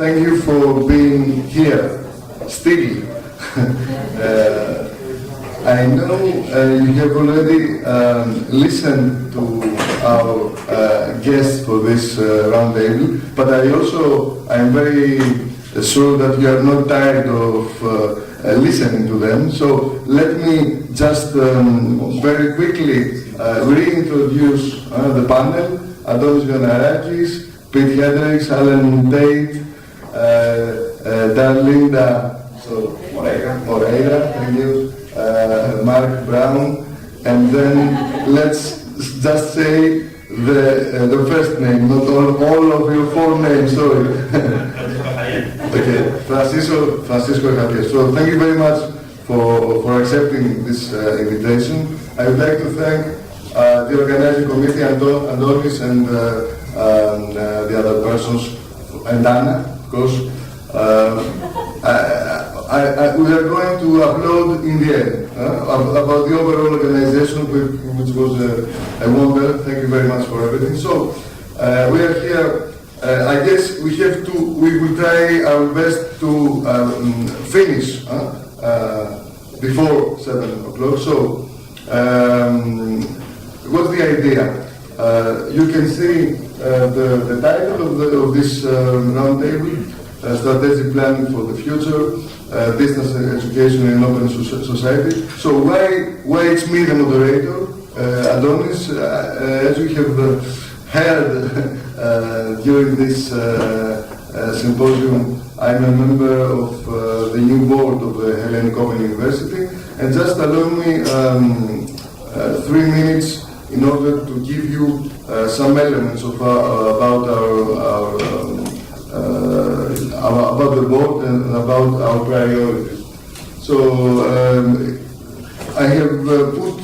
thank you for being here, still. I know you have already listened to our guests for this roundtable, but I am very sure that you are not tired of listening to them. So let me just very quickly reintroduce the panel. Adonis Ionarakis, Pete Hendricks, Alan Tate, Darlinda Moreira, thank you, Mark Brown, and then let's just say the first name, not all of your four names, sorry. Okay, Francisco Javier. So thank you very much for accepting this invitation. I would like to thank the organizing committee, Adonis, and the other persons, and Anna, of course. We are going to upload in the end about the overall organization, which was a wonder. Thank you very much for everything. So we are here. I guess we will try our best to finish before 7 o'clock. So what's the idea? You can see the title of this roundtable, Strategic Planning for the Future, Distance Education in Open Society. So why it's me, the moderator, Adonis? As we have heard during this symposium, I'm a member of the new board of the Hellenic Open University, and just allow me 3 minutes in order to give you some elements of about the board and about our priorities. So I have put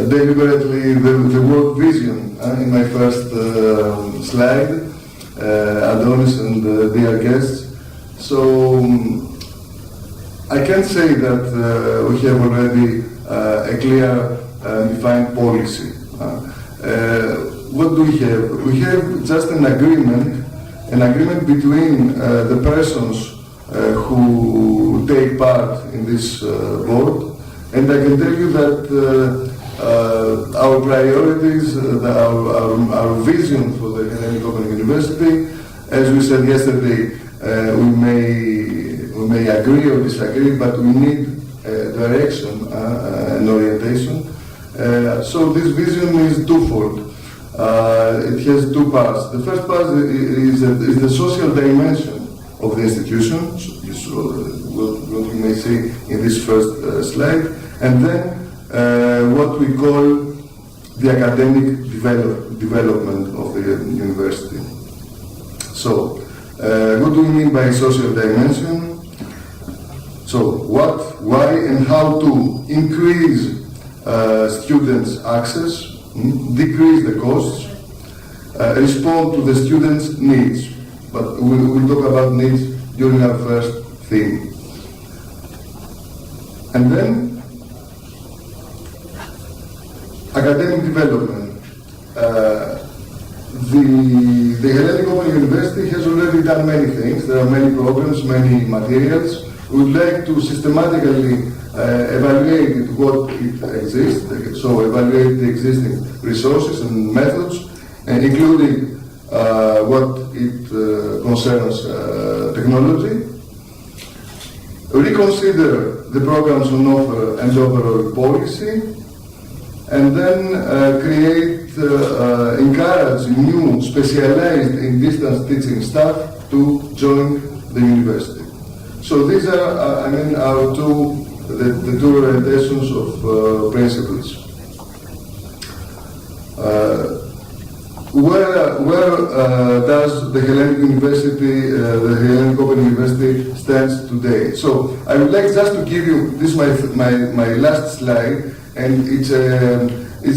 deliberately the word vision in my first slide, Adonis and dear guests. So I can say that we have already a clear defined policy. What do we have? We have just an agreement between the persons who take part in this board, and I can tell you that our priorities, our vision for the Hellenic Open University, as we said yesterday, we may agree or disagree, but we need direction and orientation. So this vision is twofold. It has 2 parts. The first part is the social dimension of the institution, what you may see in this first slide, and then what we call the academic development of the university. So, what do we mean by social dimension? So, what, why, and how to increase students' access, decrease the costs, respond to the students' needs. But we'll talk about needs during our first theme. And then, academic development. The Hellenic Open University has already done many things. There are many programs, many materials. We would like to systematically evaluate what it exists, so evaluate the existing resources and methods, including what it concerns technology, reconsider the programs on offer and overall policy, and then encourage new specialized in distance teaching staff to join the university. So these are, our the 2 orientations of principles. Where does the Hellenic University, the Hellenic Open University stands today? So I would like just to give you this my last slide, and it's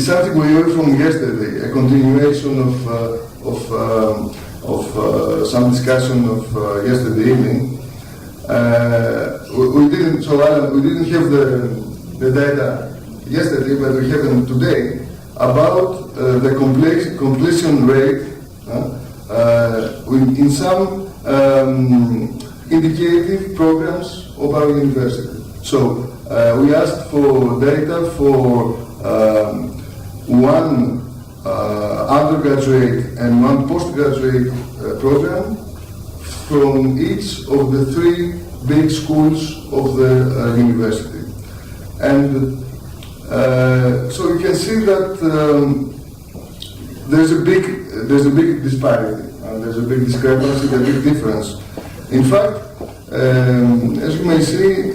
something we heard from yesterday, a continuation of some discussion of yesterday evening. We didn't have the data yesterday, but we have them today about the completion rate in some indicative programs of our university. So we asked for data for one undergraduate and one postgraduate program from each of the three big schools of the university. And so you can see that there's a big disparity, there's a big discrepancy, a big difference. In fact, as you may see,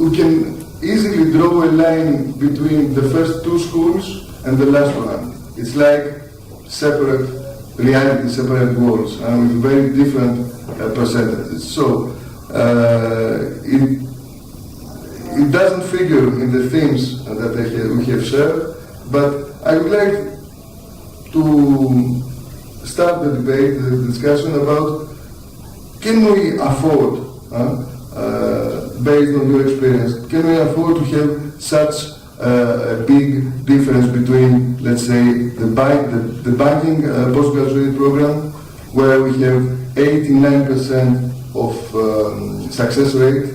we can easily draw a line between the first two schools and the last one. It's like separate reality, separate worlds, and with very different percentages. So it doesn't figure in the themes that we have shared, but I would like to start the debate, the discussion about, can we afford, based on your experience, can we afford to have such a big difference between, let's say, the banking postgraduate program, where we have 89% of success rate,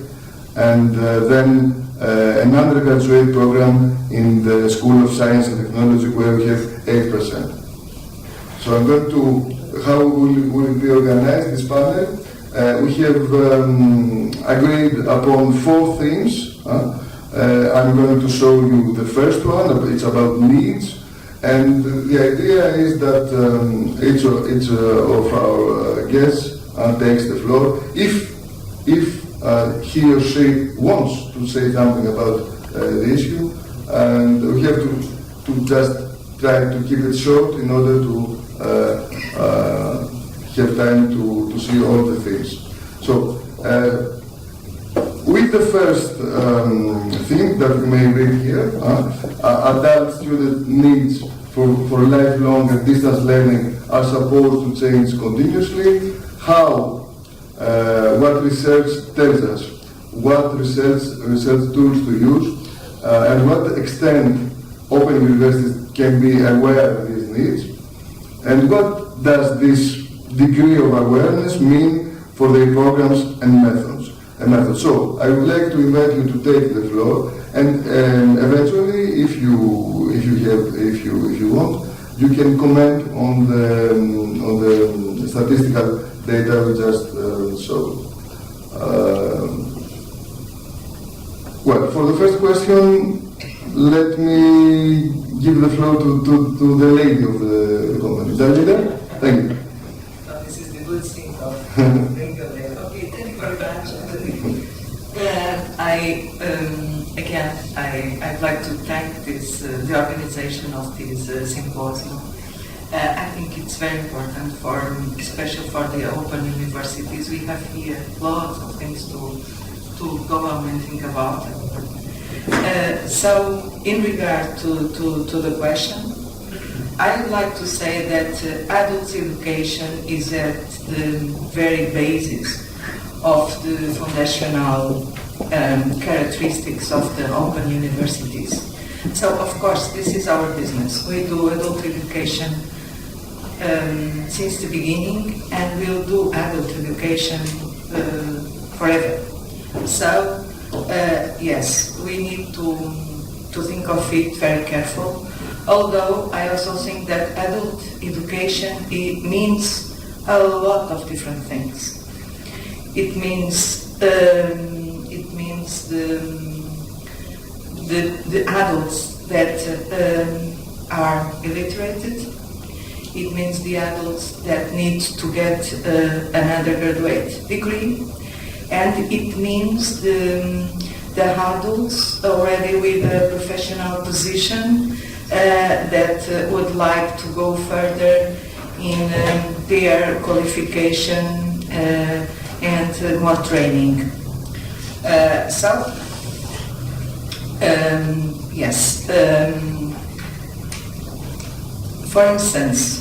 and then an undergraduate program in the School of Science and Technology, where we have 8%. So I'm going to, how will it be organized, this panel? We have agreed upon 4 themes. I'm going to show you the first one. It's about needs, and the idea is that each of our guests takes the floor. If he or she wants to say something about the issue, and we have to just try to keep it short in order to have time to see all the things. So, with the first theme that we may read here, adult student needs for lifelong and distance learning are supposed to change continuously. How? What research tells us? What research tools to use? And what extent open universities can be aware of these needs? And what does this degree of awareness mean for their programs and methods? So I would like to invite you to take the floor, and eventually, if you want, you can comment on the statistical data we just showed. Well, for the first question, let me give the floor to the lady of the company. Dalida, thank you. This is the good thing of being there. Okay, thank you very much. I'd like to thank the organization of this symposium. I think it's very important, especially for the open universities. We have here lots of things to go on and think about. So, in regard to the question, I would like to say that adult education is at the very basis of the foundational characteristics of the open universities. So, of course, this is our business. We do adult education since the beginning, and we'll do adult education forever. So, yes, we need to think of it very careful. Although I also think that adult education, it means a lot of different things. It means the adults that are illiterated. It means the adults that need to get an undergraduate degree, and it means the adults already with a professional position that would like to go further in their qualification and more training. For instance,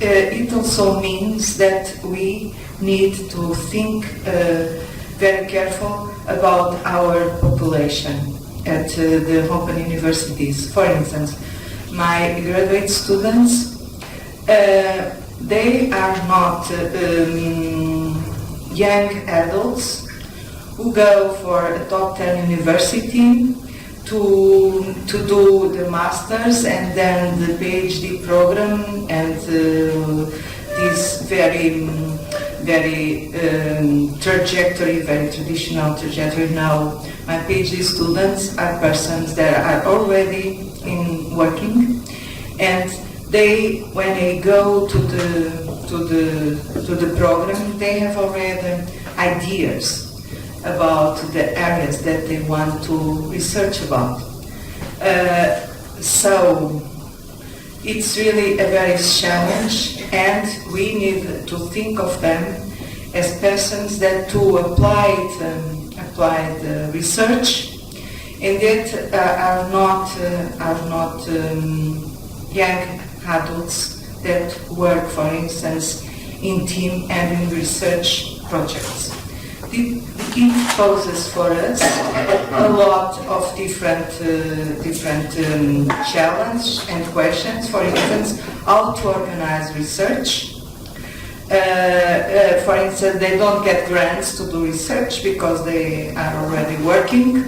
it also means that we need to think very careful about our population at the open universities. For instance, my graduate students they are not young adults who go for a top 10 university to do the masters and then the PhD program and this very trajectory, very traditional trajectory. Now, my PhD students are persons that are already working, and they, when they go to the program, they have already ideas about the areas that they want to research about. So it's really a very challenge, and we need to think of them as persons that do applied research, and that are not young adults that work, for instance, in team and in research projects. It poses for us a lot of different challenges and questions. For instance, how to organize research. For instance, they don't get grants to do research because they are already working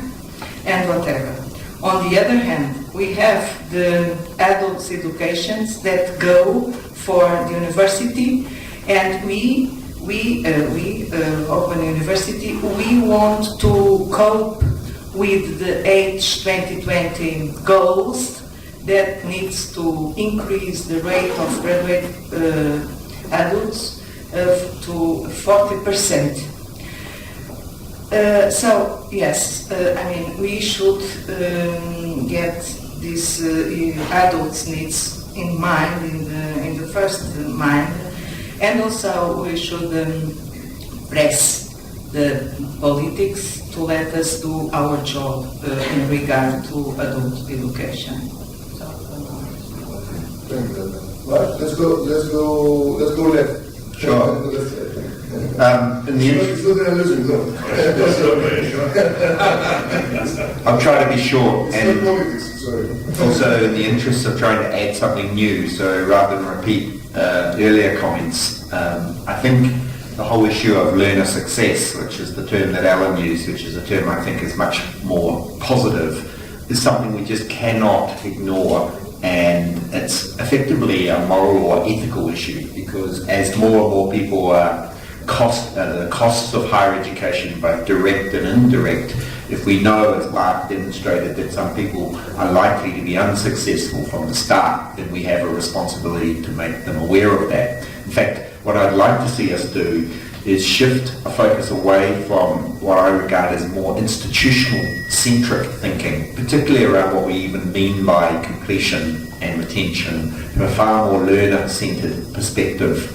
and whatever. On the other hand, we have the adults educations that go for the university, and we Open University, we want to cope with the Age 2020 goals that needs to increase the rate of graduate adults to 40%. So yes, I mean, we should get these adults' needs in mind, in the first mind, and also we should press the politics to let us do our job in regard to adult education. Right, let's go left. Sure. In the I'm trying to be short, and also in the interest of trying to add something new, so rather than repeat earlier comments, I think the whole issue of learner success, which is the term that Alan used, which is a term I think is much more positive, is something we just cannot ignore. And it's effectively a moral or ethical issue, because as more and more people are the costs of higher education, both direct and indirect, if we know, as Mark demonstrated, that some people are likely to be unsuccessful from the start, then we have a responsibility to make them aware of that. In fact, what I'd like to see us do is shift a focus away from what I regard as more institutional-centric thinking, particularly around what we even mean by completion and retention, to a far more learner-centered perspective.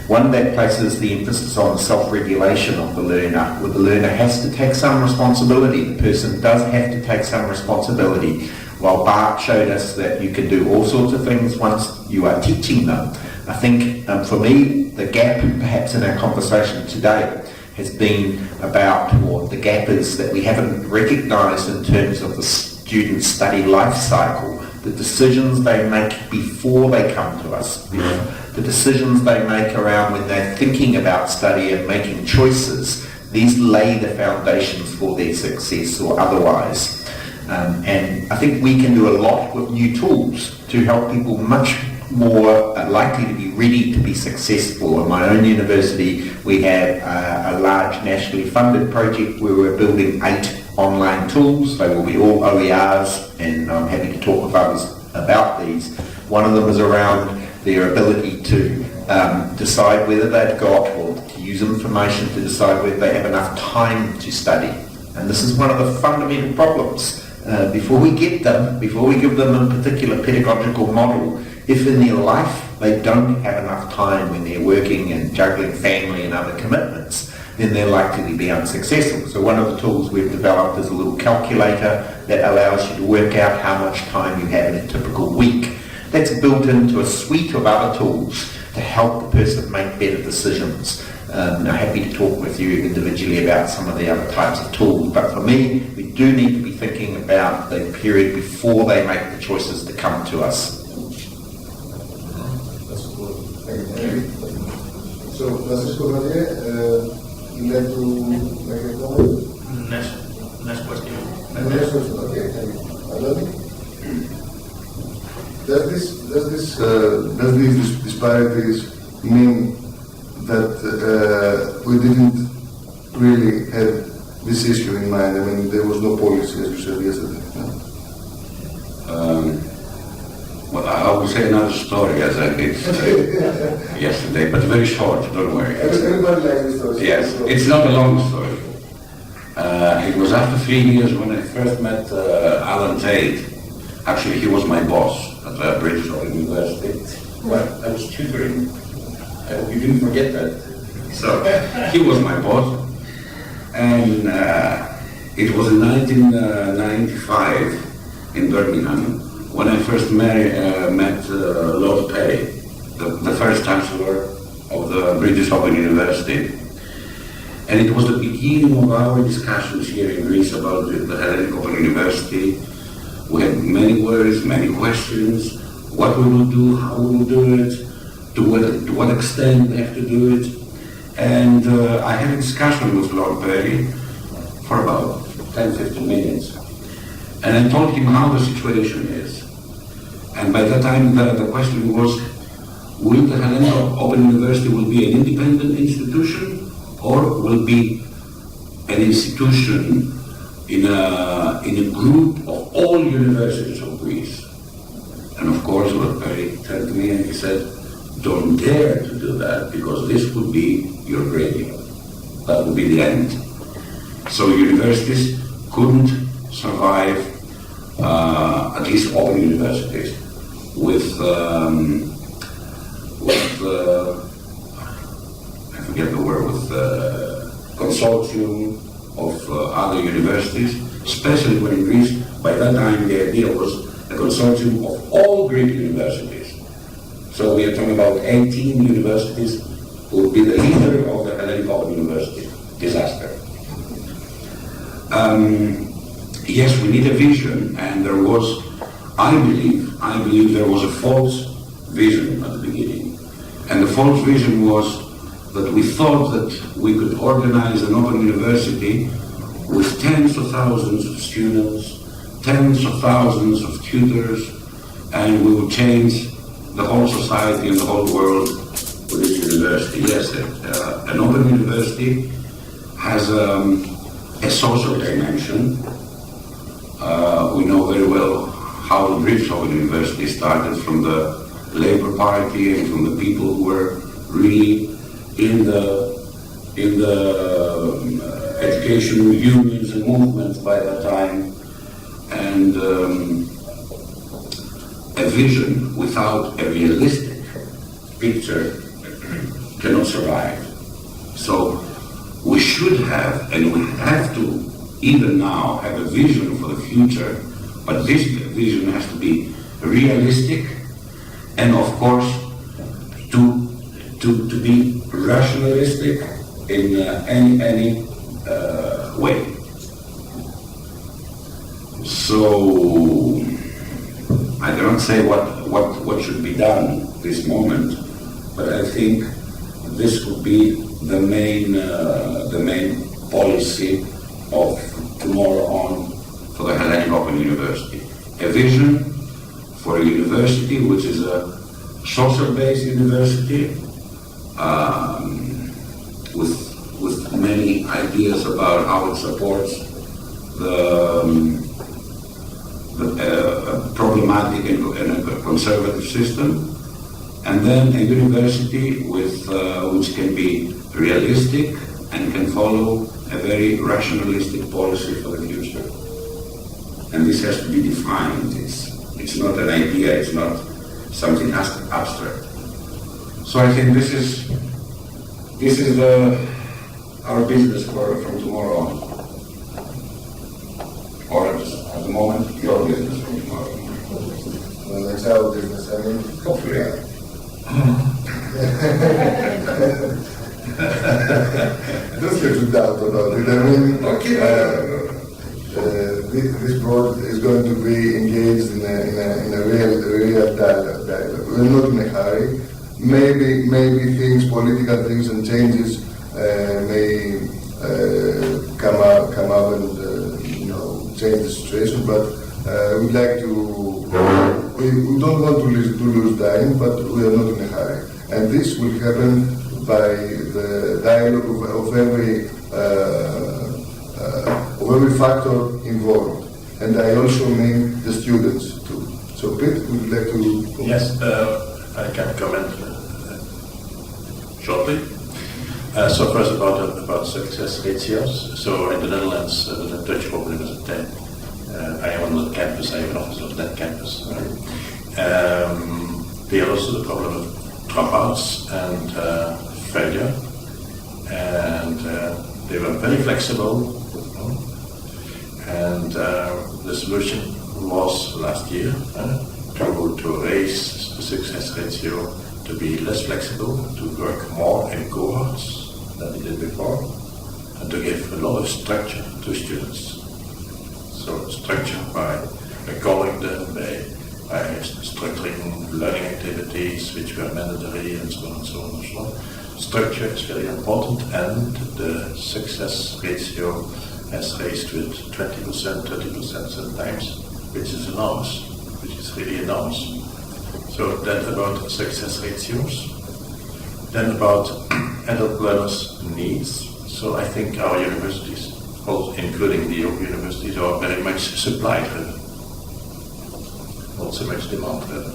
One that places the emphasis on the self-regulation of the learner, where the learner has to take some responsibility. The person does have to take some responsibility. While Bart showed us that you can do all sorts of things once you are teaching them, I think for me, the gap perhaps in our conversation today has been about, or the gap is that we haven't recognised in terms of the student study life cycle, the decisions they make before they come to us, the decisions they make around when they're thinking about study and making choices. These lay the foundations for their success or otherwise. And I think we can do a lot with new tools to help people much more likely to be ready to be successful. In my own university, we have a large nationally funded project where we're building 8 online tools. They will be all OERs, and I'm happy to talk with others about these. One of them is around their ability to decide whether they've got, or to use information to decide whether they have enough time to study. And this is one of the fundamental problems. Before we give them a particular pedagogical model, if in their life they don't have enough time when they're working and juggling family and other commitments, then they're likely to be unsuccessful. So one of the tools we've developed is a little calculator that allows you to work out how much time you have in a typical week. That's built into a suite of other tools to help the person make better decisions. I'm happy to talk with you individually about some of the other types of tools, but for me, we do need to be thinking about the period before they make the choices to come to us. So, Francisco Javier, you'd like to make a comment? Next question. Next question, okay, thank you. Aloni? Does these disparities mean that we didn't really have this issue in mind? I mean, there was no policy, as you said yesterday. No? Well, I will say another story as I did yesterday, but very short, don't worry. Everybody likes this story. Yes, it's not a long story. It was after 3 years when I first met Alan Tate. Actually, he was my boss at the British Open University. Well, I was tutoring. I hope you didn't forget that. So, he was my boss. And it was in 1995 in Birmingham when I first met Lord Perry, the first Chancellor of the British Open University. And it was the beginning of our discussions here in Greece about the Hellenic Open University. We had many worries, many questions, what we will do, how we will do it, to what extent we have to do it. And I had a discussion with Lord Perry for about 10-15 minutes. And I told him how the situation is. And by that time the question was, will the Hellenic Open University will be an independent institution or will be an institution in a group of all universities of Greece? And of course Lord Perry turned to me and he said, don't dare to do that because this would be your grading. That would be the end. So universities couldn't survive, at least open universities, with I forget the word, with consortium of other universities, especially when in Greece, by that time the idea was a consortium of all Greek universities. So we are talking about 18 universities who would be the leader of the Hellenic Open University. Disaster. Yes, we need a vision, and there was, I believe there was a false vision at the beginning. And the false vision was that we thought that we could organize an open university with tens of thousands of students, tens of thousands of tutors, and we would change the whole society and the whole world with this university. Yes, an open university has a social dimension. We know very well how the British Open University started from the Labour Party and from the people who were really in the educational unions and movements by that time. And a vision without a realistic picture cannot survive. So we should have, and we have to, even now, have a vision for the future, but this vision has to be realistic and, of course, to be rationalistic in any way. So I cannot say what should be done this moment, but I think this would be the main policy of tomorrow on for the Hellenic Open University. A vision for a university which is a social-based university with many ideas about how it supports the problematic and conservative system, and then a university which can be realistic and can follow a very rationalistic policy for the future. And this has to be defined. It's not an idea, it's not something abstract. So I think this is our business from tomorrow on. Or at the moment, your business from tomorrow on. Well, that's our business. I mean, hopefully. Don't get too doubt about it. I mean, this board is going to be engaged in a real dialogue. We're not in a hurry. maybe things, political things and changes may come up and change the situation, but we'd like to. We don't want to lose time, but we are not in a hurry, and this will happen by the dialogue of every factor involved, and I also mean the students too. So, Pete, would you like to? Yes, I can comment shortly. So first about success ratios. So in the Netherlands, the Dutch problem is at 10. I am on the campus. I have an office on that campus. We have also the problem of dropouts and failure, and they were very flexible. And the solution was last year to raise the success ratio, to be less flexible, to work more in cohorts than we did before, and to give a lot of structure to students. So structure by calling them, by structuring learning activities which were mandatory, and so on and so on and so on. Structure is very important, and the success ratio has raised with 20%, 30% sometimes, which is enormous, which is really enormous. So that about success ratios. Then about adult learners' needs. So I think our universities, including the Open universities, are very much supply-driven, not so much demand-driven.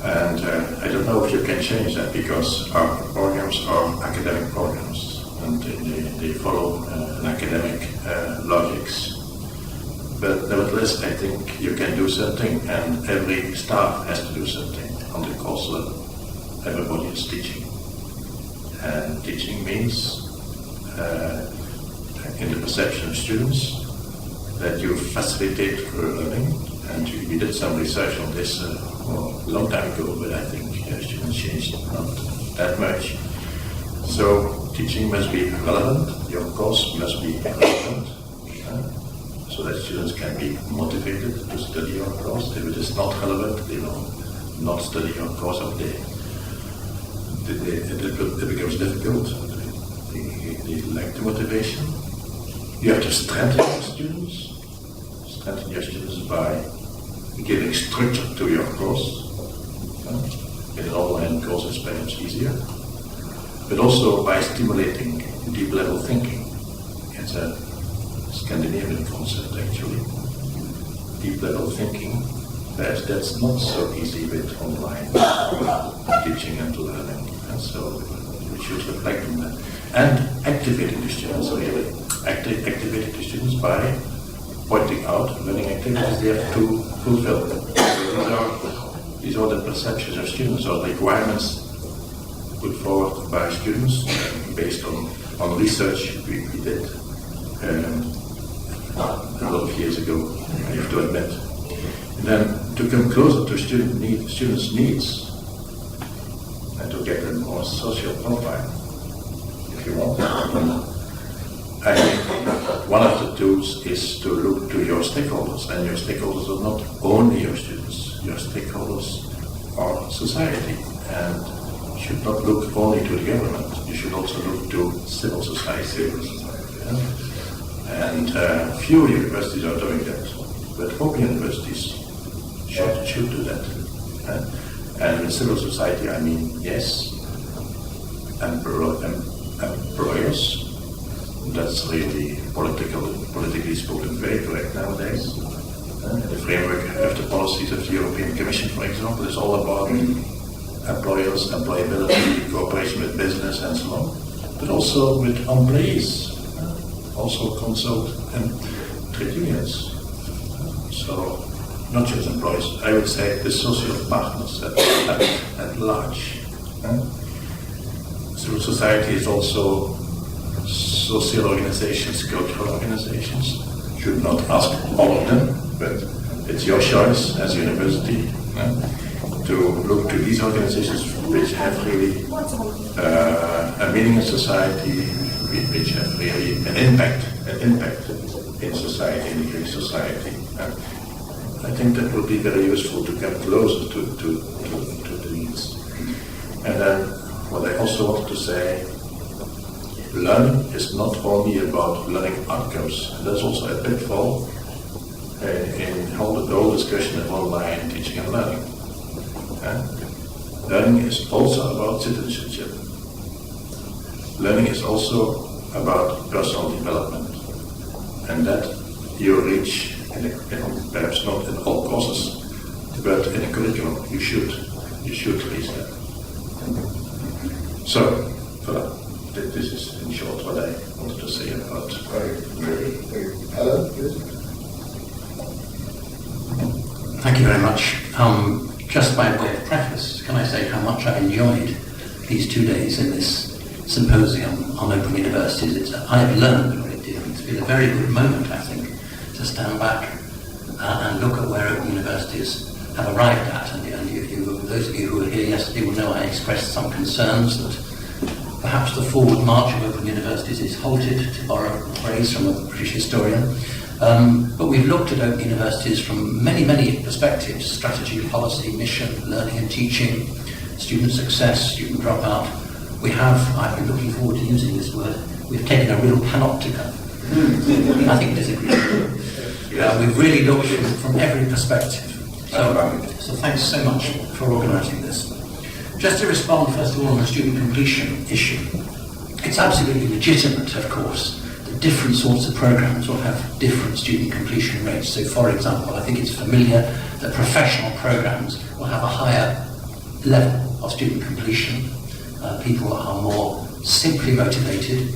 And I don't know if you can change that, because our programs are academic programs, and they follow an academic logics. But nevertheless, I think you can do something, and every staff has to do something on the course level. Everybody is teaching. And teaching means, in the perception of students, that you facilitate learning. And we did some research on this a long time ago, but I think students changed not that much. So teaching must be relevant, your course must be relevant, so that students can be motivated to study your course. If it is not relevant, they will not study your course of the day. It becomes difficult. They lack the motivation. You have to strengthen your students. Strengthen your students by giving structure to your course. In an online course, it's perhaps easier. But also by stimulating deep level thinking. It's a Scandinavian concept actually. Deep level thinking, perhaps that's not so easy with online teaching and learning. And so we should reflect on that. And activating the students really. Activating the students by pointing out learning activities they have to fulfill. These are the perceptions of students or requirements put forward by students based on research we did a lot of years ago, I have to admit. And then to come closer to students' needs and to get a more social profile, if you want. I think one of the tools is to look to your stakeholders, and your stakeholders are not only your students. Your stakeholders are society, and you should not look only to the government. You should also look to civil society. And few universities are doing that, but open universities should do that. And with civil society, I mean, yes, employers. That's really politically spoken very correct nowadays. The framework of the policies of the European Commission, for example, is all about employers, employability, cooperation with business and so on, but also with employees, also consult and trade unions. So not just employees, I would say the social partners at large. Civil society is also social organizations, cultural organizations. Should not ask all of them, but it's your choice as a university to look to these organizations which have really a meaning in society, which have really an impact in society, in the Greek society. I think that will be very useful to come closer to the needs. And then what I also wanted to say, learning is not only about learning outcomes. And that's also a pitfall in the whole discussion of online teaching and learning. Learning is also about citizenship. Learning is also about personal development. And that you reach, perhaps not in all courses, but in a curriculum, you should reach that. So, this is in short what I wanted to say about. Alan, please. Thank you very much. Just by way of preface, can I say how much I've enjoyed these 2 days in this symposium on open universities. I've learned a great deal. It's been a very good moment, I think, to stand back and look at where open universities have arrived at. And those of you who were here yesterday will know I expressed some concerns that perhaps the forward march of open universities is halted, to borrow a phrase from a British historian. But we've looked at open universities from many, many perspectives: strategy, policy, mission, learning and teaching, student success, student dropout. I've been looking forward to using this word, we've taken a real panopticon. I think there's a great we've really looked from every perspective. So thanks so much for organising this. Just to respond first of all on the student completion issue, it's absolutely legitimate, of course, that different sorts of programmes will have different student completion rates. So for example, I think it's familiar that professional programmes will have a higher level of student completion. People are more simply motivated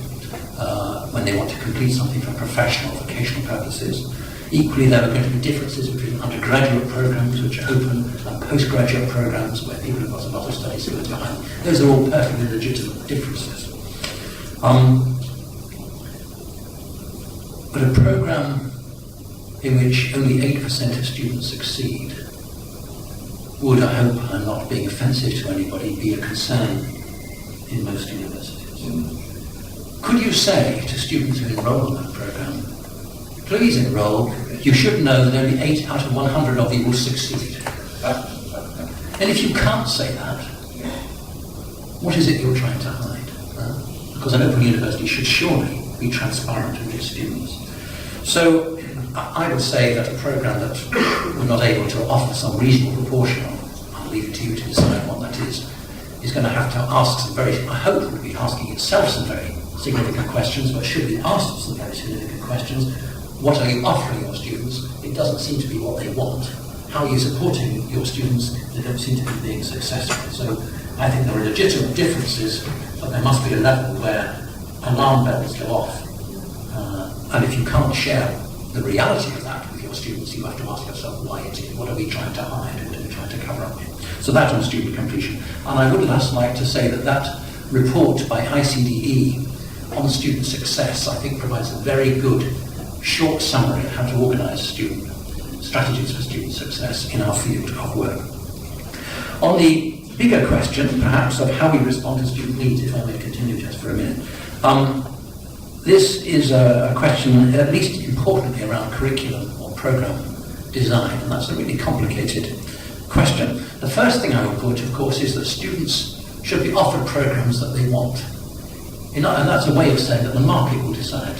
when they want to complete something for professional, vocational purposes. Equally, there are going to be differences between undergraduate programs, which are open, and postgraduate programs, where people have got a lot of study skills behind. Those are all perfectly legitimate differences. But a program in which only 8% of students succeed would, I hope, and not being offensive to anybody, be a concern in most universities. Could you say to students who enroll in that program, please enroll, you should know that only 8 out of 100 of you will succeed? And if you can't say that, what is it you're trying to hide? Because an open university should surely be transparent with its students. So I would say that a program that we're not able to offer some reasonable proportion of, I'll leave it to you to decide what that is going to have to ask some very, I hope it will be asking itself some very significant questions, but should be asked some very significant questions. What are you offering your students? It doesn't seem to be what they want. How are you supporting your students? They don't seem to be being successful. So I think there are legitimate differences, but there must be a level where alarm bells go off. And if you can't share the reality of that with your students, you have to ask yourself why it is. What are we trying to hide? What are we trying to cover up here? So that on student completion. And I would last like to say that that report by ICDE on student success, I think, provides a very good short summary of how to organise student strategies for student success in our field of work. On the bigger question, perhaps, of how we respond to student needs, if I may continue just for a minute, this is a question, at least importantly, around curriculum or programme design, and that's a really complicated question. The first thing I would put, of course, is that students should be offered programmes that they want. And that's a way of saying that the market will decide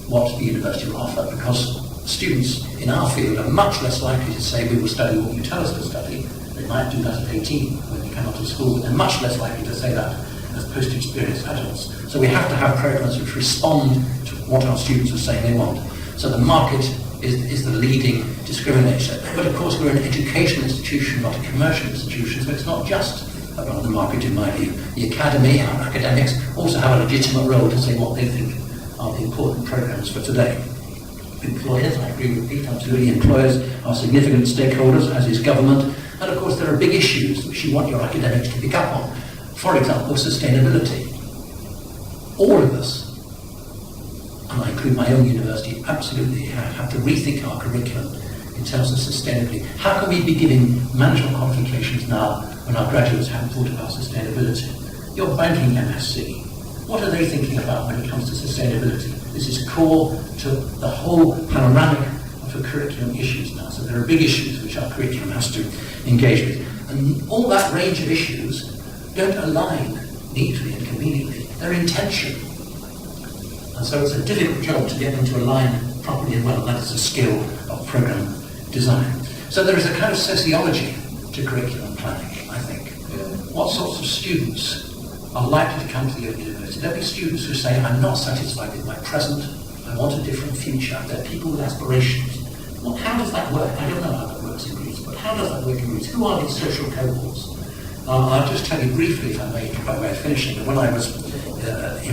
what the university will offer, because students in our field are much less likely to say we will study what you tell us to study. They might do that at 18 when they come out of school, but they're much less likely to say that as post-experienced adults. So we have to have programs which respond to what our students are saying they want. So the market is the leading discriminator. But of course we're an educational institution, not a commercial institution, so it's not just about the market in my view. The academy, our academics, also have a legitimate role to say what they think are the important programs for today. Employers, I agree with Pete, absolutely, employers are significant stakeholders, as is government, and of course there are big issues which you want your academics to pick up on. For example, sustainability. All of us, and I include my own university, absolutely have to rethink our curriculum in terms of sustainability. How can we be giving management qualifications now when our graduates haven't thought about sustainability? Your banking MSc, what are they thinking about when it comes to sustainability? This is core to the whole panoramic of the curriculum issues now. So there are big issues which our curriculum has to engage with. And all that range of issues don't align neatly and conveniently. They're in tension. And so it's a difficult job to get them to align properly and well, and that is a skill of program design. So there is a kind of sociology to curriculum planning, I think. What sorts of students are likely to come to the Open University? There'll be students who say, I'm not satisfied with my present, I want a different future. They're people with aspirations. Well, how does that work? I don't know how that works in Greece, but how does that work in Greece? Who are these social cohorts? I'll just tell you briefly, if I may, by way of finishing, that when I was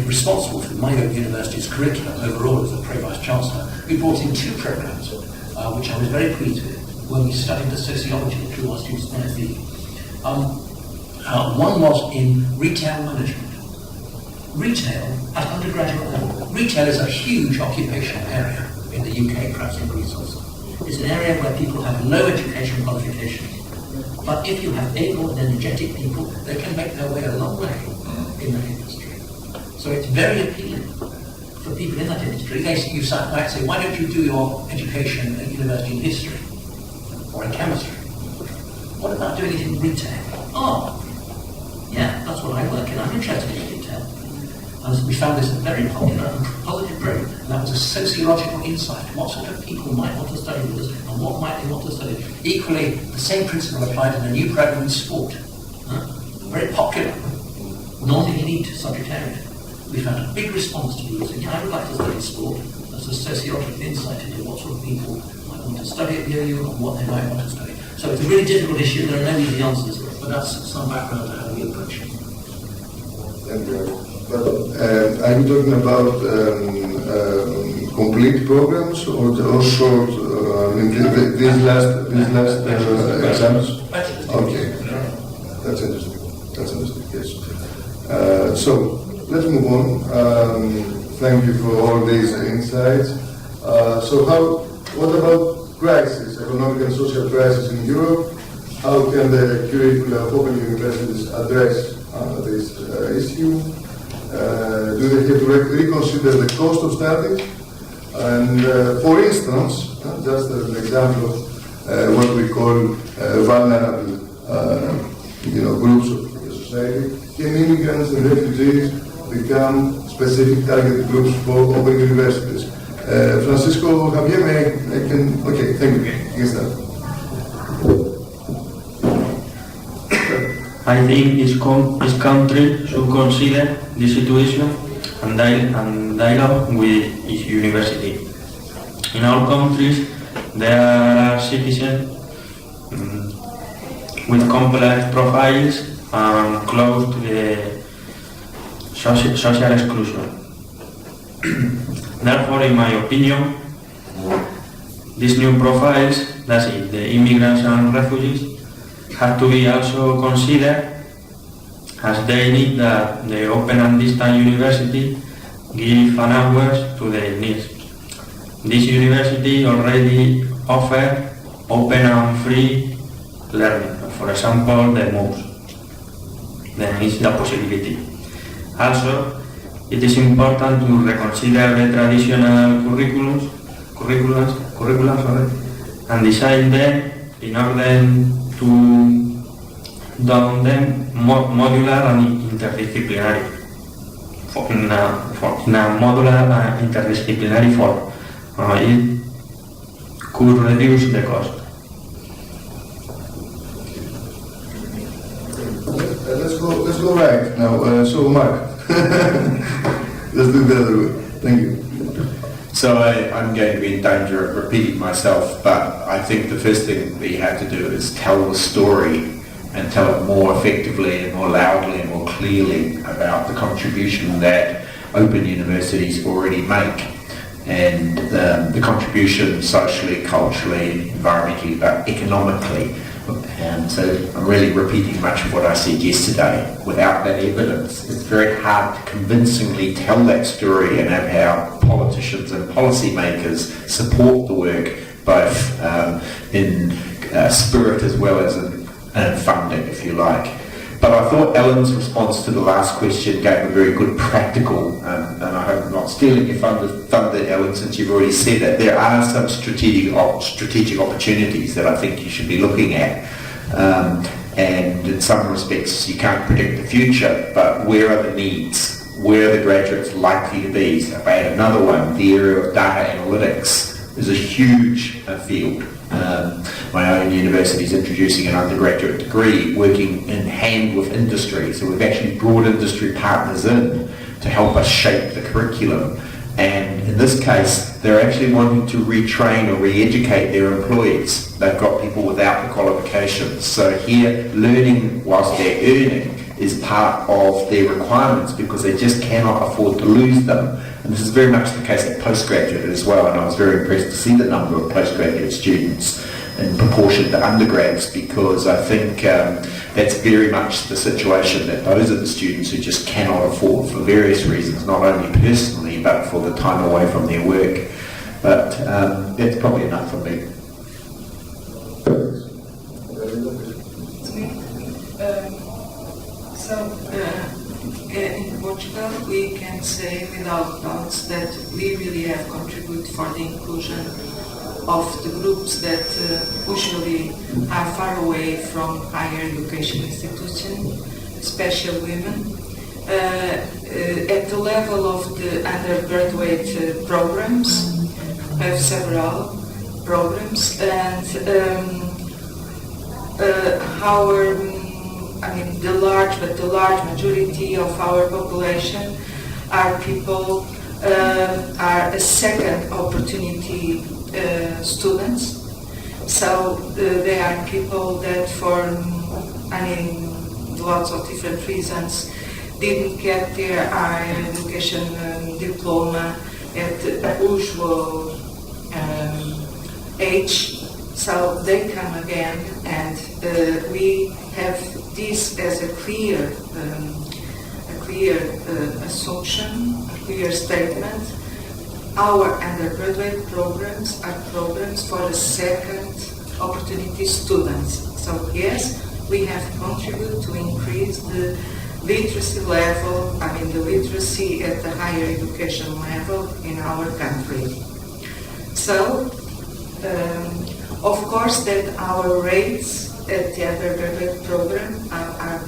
responsible for my own university's curriculum overall as a Pro-Vice-Chancellor, we brought in two programs, which I was very pleased with, when we studied the sociology of who our students might be. One was in retail management. Retail at undergraduate level. Retail is a huge occupational area in the UK, perhaps in Greece also. It's an area where people have low education qualifications. But if you have able and energetic people, they can make their way a long way in that industry. So it's very appealing for people in that industry. You might say, why don't you do your education at university in history or in chemistry? What about doing it in retail? Oh, yeah, that's what I work in. I'm interested in retail. And we found this a very popular and positive program. And that was a sociological insight. What sort of people might want to study with us and what might they want to study? Equally, the same principle applied in a new program in sport. Very popular, non-elite subject area. We found a big response to people saying, yeah, I would like to study sport. That's a sociological insight into what sort of people might want to study at the OU and what they might want to study. So it's a really difficult issue. There are no easy answers, but that's some background to how we approach it. Thank you. But are you talking about complete programs or short? These last exams? Okay, that's interesting. That's interesting. Yes. So let's move on. Thank you for all these insights. What about crisis, economic and social crisis in Europe? How can the curricula of open universities address this issue? Do they have to reconsider the cost of studies? And for instance, just as an example of what we call vulnerable groups of society, can immigrants and refugees become specific target groups for open universities? Francisco Javier, okay, thank you. Yes, sir. I think each country should consider the situation and dialogue with each university. In our countries, there are citizens with complex profiles and close to the social exclusion. Therefore, in my opinion, these new profiles, that's it, the immigrants and refugees, have to be also considered as they need that the open and distant university give an answer to their needs. This university already offers open and free learning. For example, the MOOCs. Then it's the possibility. Also, it is important to reconsider the traditional curriculums and design them in order to do them modular and interdisciplinary, in a modular and interdisciplinary form. It could reduce the cost. Let's go right now. So Mark, let's do the other way. Thank you. So I'm going to be in danger of repeating myself, but I think the first thing that you have to do is tell the story and tell it more effectively and more loudly and more clearly about the contribution that open universities already make and the contribution socially, culturally, environmentally, but economically. And so I'm really repeating much of what I said yesterday. Without that evidence, it's very hard to convincingly tell that story and have how politicians and policymakers support the work, both in spirit as well as in funding, if you like. But I thought Ellen's response to the last question gave a very good practical, and I hope I'm not stealing your thunder, Ellen, since you've already said that there are some strategic opportunities that I think you should be looking at. And in some respects, you can't predict the future, but where are the needs? Where are the graduates likely to be? So if I add another one, the area of data analytics is a huge field. My own university is introducing an undergraduate degree working in hand with industry. So we've actually brought industry partners in to help us shape the curriculum. And in this case, they're actually wanting to retrain or re-educate their employees. They've got people without the qualifications. So here, learning whilst they're earning is part of their requirements because they just cannot afford to lose them. And this is very much the case at postgraduate as well, and I was very impressed to see the number of postgraduate students in proportion to undergrads, because I think that's very much the situation, that those are the students who just cannot afford for various reasons, not only personally but for the time away from their work. But that's probably enough for me. In Portugal, we can say without doubts that we really have contributed for the inclusion of the groups that usually are far away from higher education institutions, especially women. At the level of the undergraduate programs, we have several programs, and the large majority of our population are people, are a second opportunity students. So they are people that for, lots of different reasons didn't get their higher education diploma at the usual age. So they come again, and we have this as a clear assumption, a clear statement. Our undergraduate programs are programs for the second opportunity students. So yes, we have contributed to increase the literacy level, the literacy at the higher education level in our country. So, of course that our rates at the undergraduate program are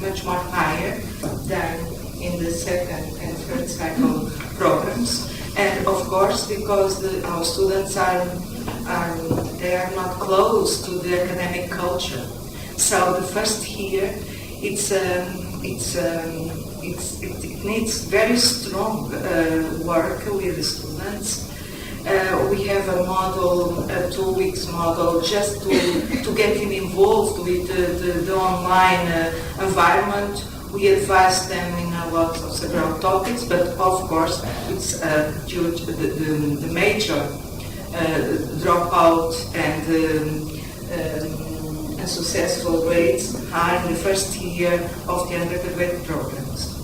much more higher than in the second and third cycle programs. And of course, because our students are not close to the academic culture. So the first year, it needs very strong work with the students. We have a model, a 2 weeks model, just to get them involved with the online environment. We advise them in a lot of several topics, but of course, it's due to the major dropout and successful rates are in the first year of the undergraduate programs.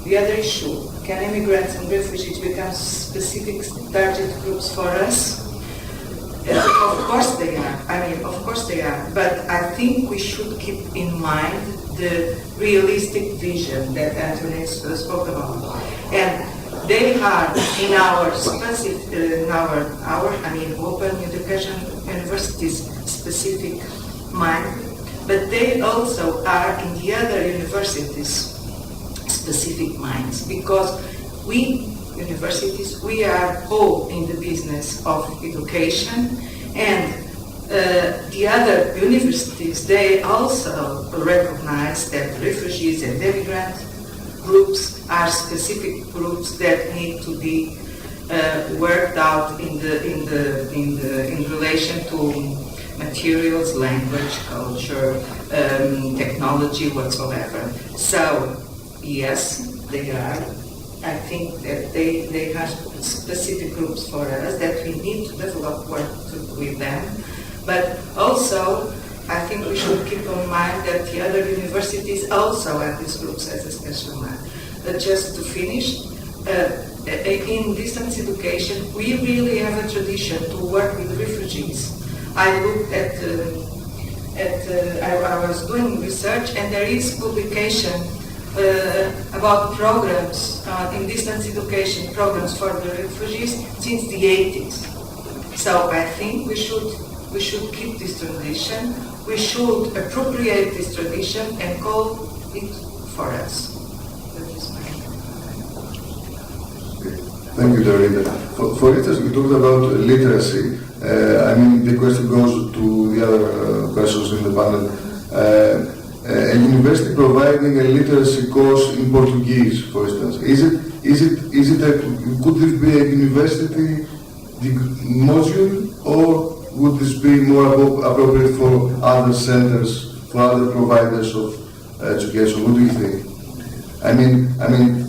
The other issue, can immigrants and refugees become specific target groups for us? Of course they are. Of course they are. But I think we should keep in mind the realistic vision that Anthony spoke about. And they are in our open education universities specific mind, but they also are in the other universities specific minds, because we universities, we are all in the business of education, and the other universities, they also recognize that refugees and immigrant groups are specific groups that need to be worked out in relation to materials, language, culture, technology, whatsoever. So, yes, they are. I think that they have specific groups for us that we need to develop work with them. But also, I think we should keep in mind that the other universities also have these groups as a special mind. But just to finish, in distance education, we really have a tradition to work with refugees. I looked at, I was doing research, and there is publication about programs in distance education programs for the refugees since the 80s. So I think we should we should keep this tradition, we should appropriate this tradition and call it for us. That is my Thank you, Dorita. For instance, we talked about literacy. I mean, the question goes to the other persons in the panel. A university providing a literacy course in Portuguese, for instance, could this be a university module, or would this be more appropriate for other centers, for other providers of education? What do you think? I mean,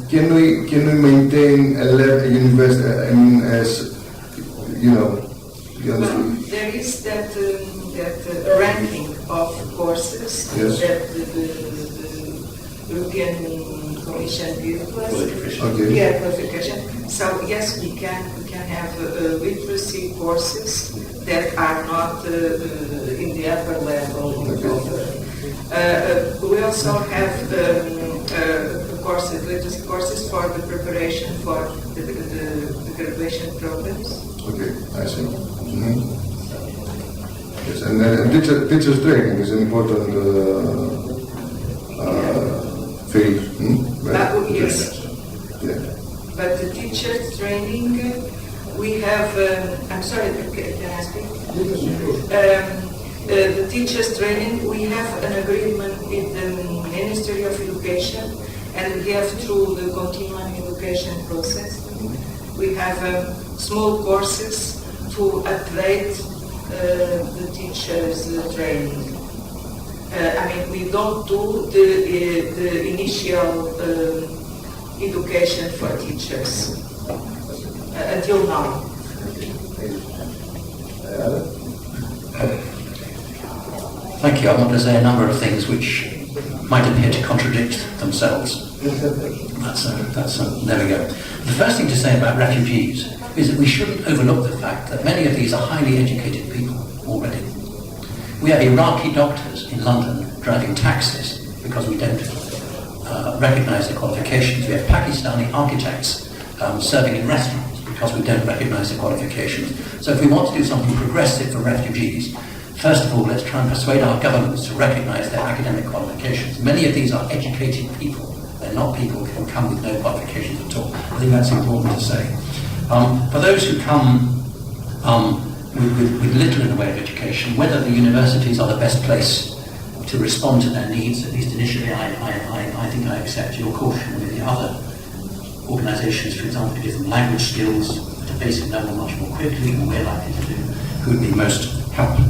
can we maintain a university? I mean, as you know, you understand? Well, there is that ranking of courses that the European Commission did to us. Okay. Yeah, qualification. So yes, we can have literacy courses that are not in the upper level. We also have courses, literacy courses for the preparation for the graduation programs. Okay, I see. Mm-hmm. Yes, and teachers training is an important field. Yes. Yeah. But the teachers training, we have. I'm sorry, can I speak? The teachers training, we have an agreement with the Ministry of Education, and we have through the continuing education process. We have small courses to update the teachers' training. I mean, we don't do the initial education for teachers until now. Thank you. I want to say a number of things which might appear to contradict themselves. There we go. The first thing to say about refugees is that we shouldn't overlook the fact that many of these are highly educated people already. We have Iraqi doctors in London driving taxis because we don't recognise their qualifications. We have Pakistani architects serving in restaurants because we don't recognise their qualifications. So if we want to do something progressive for refugees, first of all, let's try and persuade our governments to recognise their academic qualifications. Many of these are educated people. They're not people who come with no qualifications at all. I think that's important to say. For those who come with little in the way of education, whether the universities are the best place to respond to their needs, at least initially, I think I accept your caution with the other organisations, for example, to give them language skills at a basic level much more quickly than we're likely to do, who would be most helpful.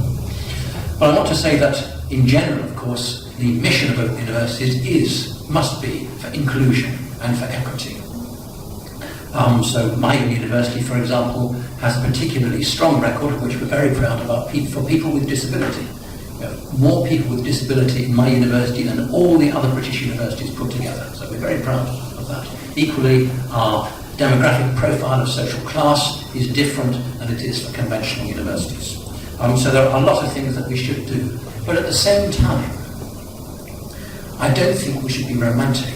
But I want to say that, in general, of course, the mission of universities must be for inclusion and for equity. So my university, for example, has a particularly strong record, of which we're very proud about, for people with disability. We have more people with disability in my university than all the other British universities put together. So we're very proud of that. Equally, our demographic profile of social class is different than it is for conventional universities. So there are a lot of things that we should do. But at the same time, I don't think we should be romantic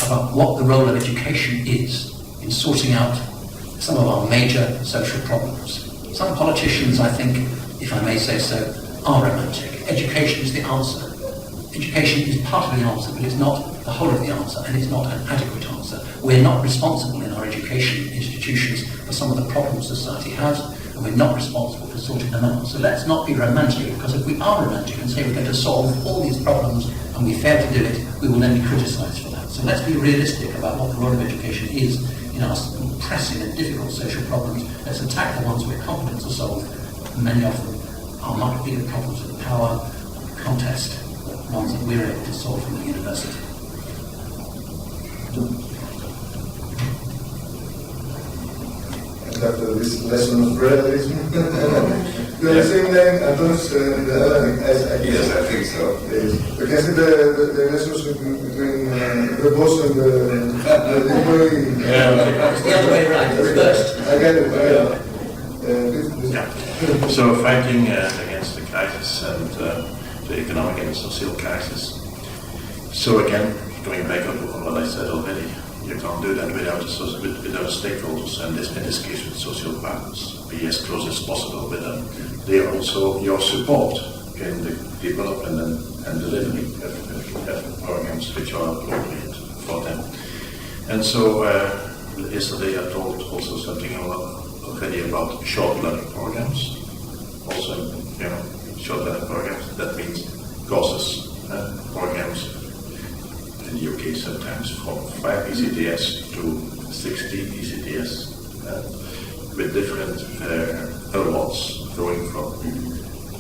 about what the role of education is in sorting out some of our major social problems. Some politicians, I think, if I may say so, are romantic. Education is the answer. Education is part of the answer, but it's not the whole of the answer, and it's not an adequate answer. We're not responsible in our education institutions for some of the problems society has, and we're not responsible for sorting them out. So let's not be romantic, because if we are romantic and say we're going to solve all these problems and we fail to do it, we will then be criticised for that. So let's be realistic about what the role of education is in our pressing and difficult social problems. Let's attack the ones we're competent to solve. Many of them are much bigger problems of power, contest, ones that we're able to solve from the university. After this lesson of realism, do the same name, Antonis and Yes, I think so. Yes. We can see the relationship between the boss and the employee. It's the other way around, reversed. I get it. Yeah. So fighting against the crisis and the economic and social crisis. So again, going back on what I said already, you can't do that without stakeholders, and in this case with social partners. Be as close as possible with them. They are also your support in the development and delivery of programs which are appropriate for them. And so yesterday I told also something already about short learning programs. Also, short learning programs, that means courses, programs in the UK sometimes from 5 ECTS to 60 ECTS with different awards, going from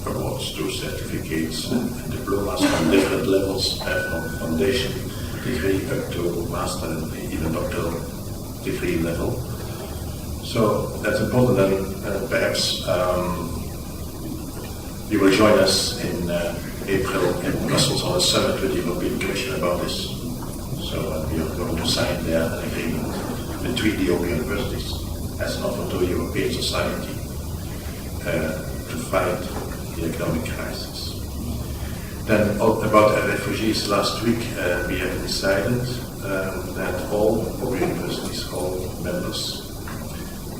awards to certificates and diplomas on different levels, from foundation degree up to master and even doctoral degree level. So that's important, and perhaps you will join us in April in Brussels on a summit with the European Commission about this. So we are going to sign there an agreement between the open universities as an offer to European society to fight the economic crisis. Then about refugees, last week we have decided that all open universities, all members,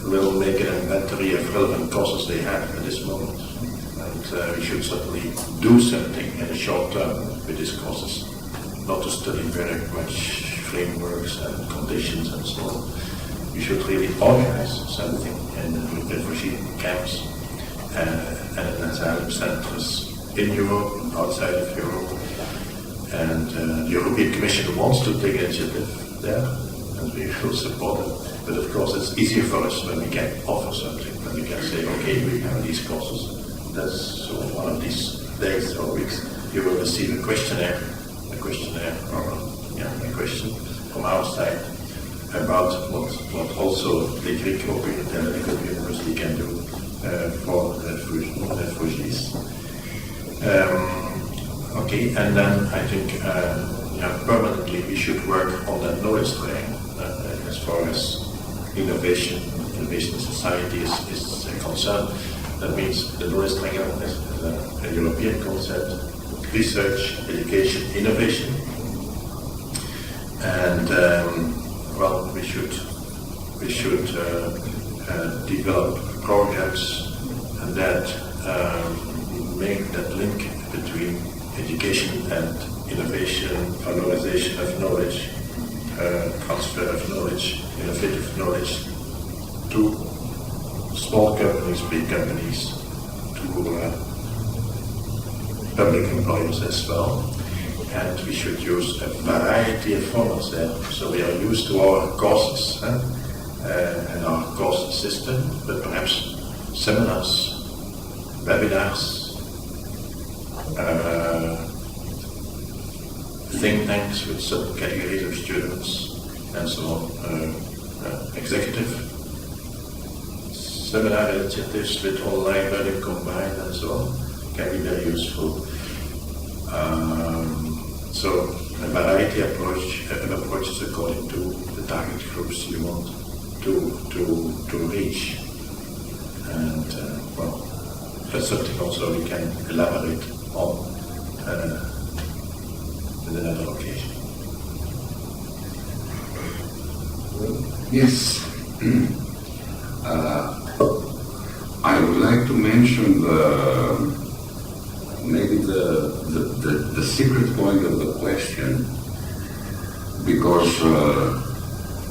will make an inventory of relevant courses they have at this moment. And we should certainly do something in the short term with these courses, not to study very much frameworks and conditions and so on. We should really organize something in the refugee camps and asylum centers in Europe and outside of Europe. And the European Commission wants to take initiative there, and we will support it. But of course it's easier for us when we can offer something, when we can say, okay, we have these courses. That's so one of these days or weeks you will receive a questionnaire or a question from our side about what also the Greek University can do for refugees. Okay, and then I think permanently we should work on that knowledge train as far as innovation in society is concerned. That means the knowledge train is a European concept: research, education, innovation, and we should develop programs that make that link between education and innovation, valorization of knowledge, transfer of knowledge, innovative knowledge to small companies, big companies, to public employers as well. And we should use a variety of formats there. So we are used to our courses and our course system, but perhaps seminars, webinars, think tanks with subcategories of students and so on, executive seminar initiatives with online learning combined and so on can be very useful. So a variety of approaches according to the target groups you want to reach, and that's something also we can elaborate on in another occasion. Yes. I would like to mention maybe the secret point of the question, because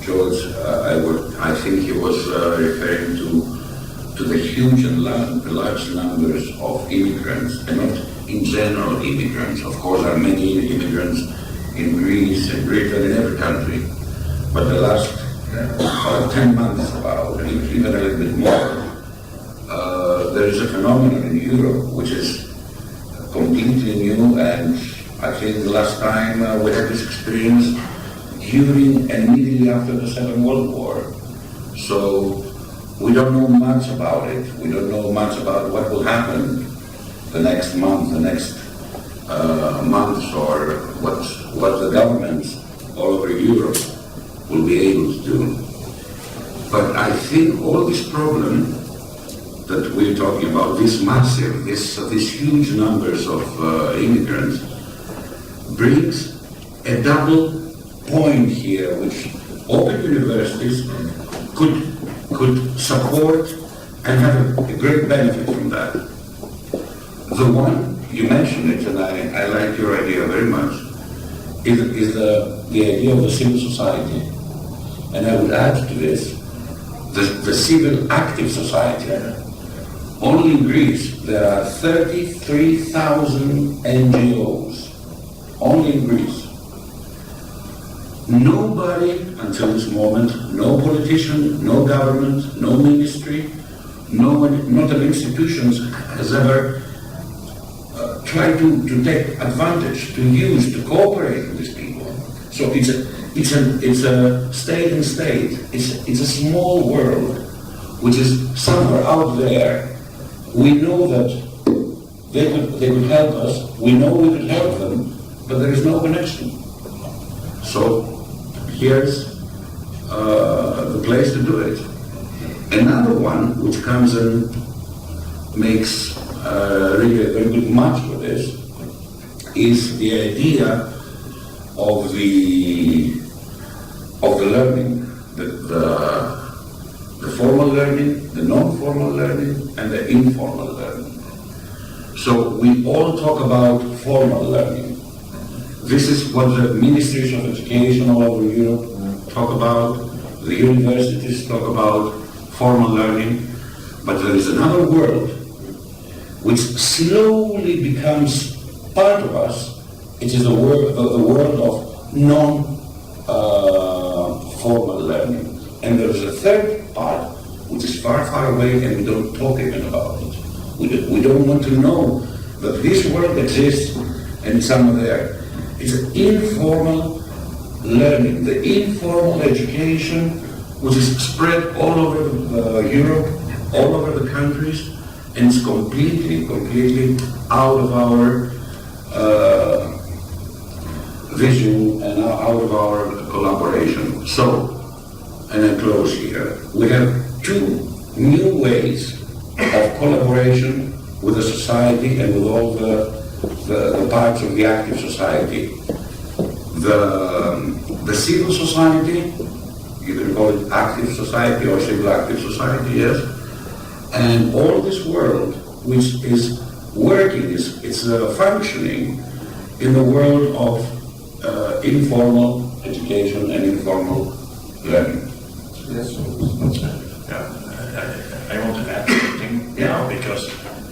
George, I think he was referring to the huge and large numbers of immigrants, and not in general immigrants. Of course, there are many immigrants in Greece, in Britain, in every country, but the last 10 months, about even a little bit more, there is a phenomenon in Europe which is completely new, and I think the last time we had this experience during and immediately after the Second World War. So we don't know much about it. We don't know much about what will happen the next month, months, or what the governments all over Europe will be able to do. But I think all this problem that we're talking about, this massive, these huge numbers of immigrants, brings a double point here, which open universities could support and have a great benefit from that. The one, you mentioned it, and I like your idea very much, is the idea of the civil society. And I would add to this, the civil active society. Only in Greece, there are 33,000 NGOs. Only in Greece. Nobody, until this moment, no politician, no government, no ministry, not an institution has ever tried to take advantage, to use, to cooperate with these people. So it's a state and state. It's a small world which is somewhere out there. We know that they could help us. We know we could help them, but there is no connection. So here's the place to do it. Another one which comes and makes really a very good match with this is the idea of the learning, the formal learning, the non-formal learning, and the informal learning. So we all talk about formal learning. This is what the ministries of education all over Europe talk about, the universities talk about formal learning, but there is another world which slowly becomes part of us. It is the world of non-formal learning. And there is a third part which is far, far away, and we don't talk even about it. We don't want to know that this world exists and it's somewhere there. It's informal learning, the informal education which is spread all over Europe, all over the countries, and it's completely out of our vision and out of our collaboration. So, and I close here, we have two new ways of collaboration with the society and with all the parts of the active society. The civil society, you can call it active society or civil active society, yes, and all this world which is working, it's functioning in the world of informal education and informal learning. Yes. I want to add something now because,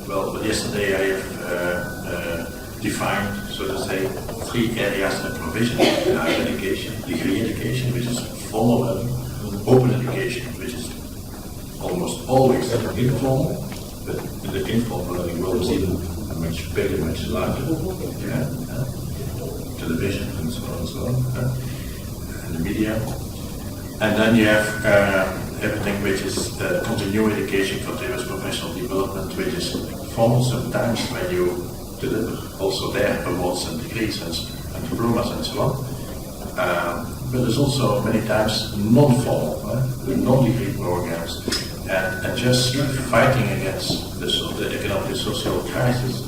well, yesterday I have defined, so to say, 3 areas of provision: higher education, degree education, which is formal learning, open education, which is almost always informal, but the informal learning world is even much bigger, much larger. Television and so on and so on, and the media. And then you have everything which is continuing education for various professional development, which is formal sometimes when you deliver also there awards and degrees and diplomas and so on. But there's also many times non-formal, with non-degree programs, and just fighting against the economic and social crisis.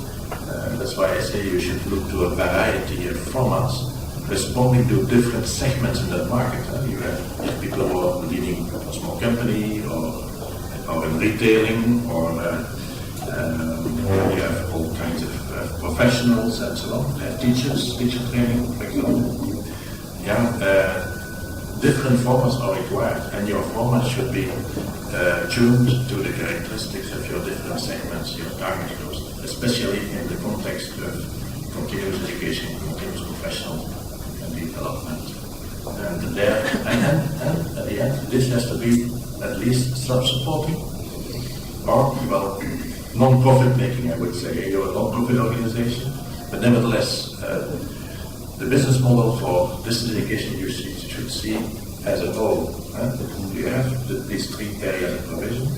That's why I say you should look to a variety of formats responding to different segments in that market. You have people who are leading a small company or in retailing, or you have all kinds of professionals and so on. Teachers, teacher training, for example. Different formats are required, and your format should be tuned to the characteristics of your different segments, your target groups, especially in the context of continuous education, continuous professional development. And there, and at the end, this has to be at least self-supporting, or, well, non-profit making, I would say. You're a non-profit organization, but nevertheless, the business model for distance education you should see as a whole. You have these 3 areas of provision,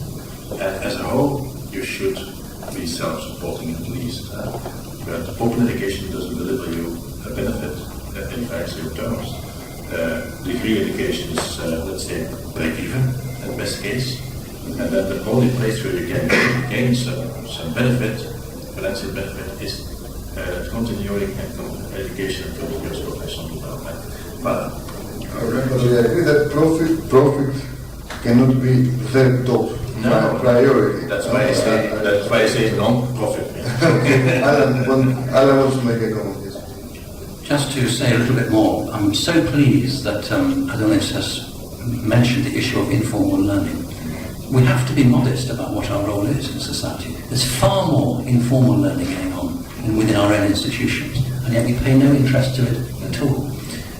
and as a whole, you should be self-supporting at least. But open education doesn't deliver you a benefit in absolute terms. Degree education is, let's say, break-even at best case, and then the only place where you can gain some benefit, financial benefit, is continuing education for your professional development. But But we agree that profit cannot be the top priority. That's why I say non-profit. Alan wants to make a comment. Yes. Just to say a little bit more, I'm so pleased that Adonis has mentioned the issue of informal learning. We have to be modest about what our role is in society. There's far more informal learning going on than within our own institutions, and yet we pay no interest to it at all.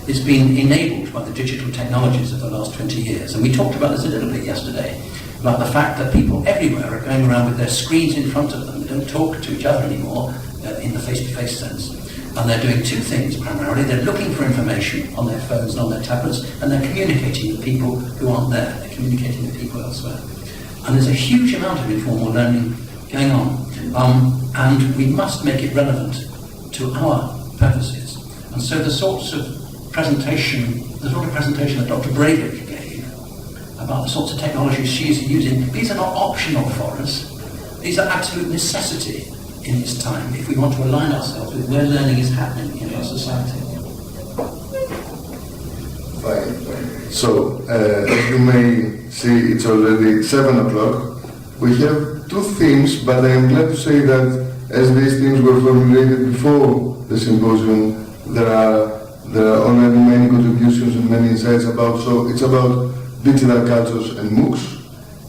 It's been enabled by the digital technologies of the last 20 years, and we talked about this a little bit yesterday, about the fact that people everywhere are going around with their screens in front of them. They don't talk to each other anymore in the face-to-face sense. And they're doing two things primarily. They're looking for information on their phones and on their tablets, and they're communicating with people who aren't there. They're communicating with people elsewhere. And there's a huge amount of informal learning going on. And we must make it relevant to our purposes. And so the sort of presentation that Dr. Breivik gave about the sorts of technologies she's using, these are not optional for us. These are absolute necessity in this time if we want to align ourselves with where learning is happening in our society. Fine. So, as you may see, it's already 7 o'clock. We have 2 themes, but I am glad to say that as these themes were formulated before the symposium, there are already many contributions and many insights about. So it's about digital cultures and MOOCs,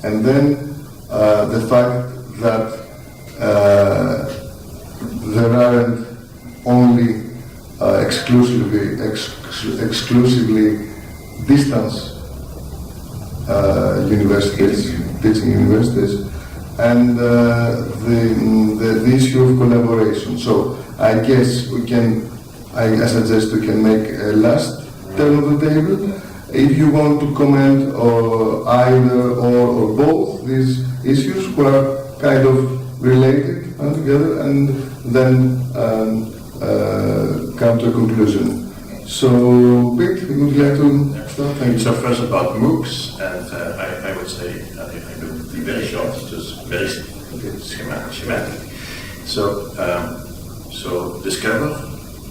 and then the fact that there aren't only exclusively distance universities, teaching universities, and the issue of collaboration. So I guess I suggest we can make a last turn of the table. If you want to comment on either or both these issues, who are kind of related together, and then come to a conclusion. So, Pete, would you like to start? Thank you. So first about MOOCs, and I would say, I will be very short, just very schematic. So discover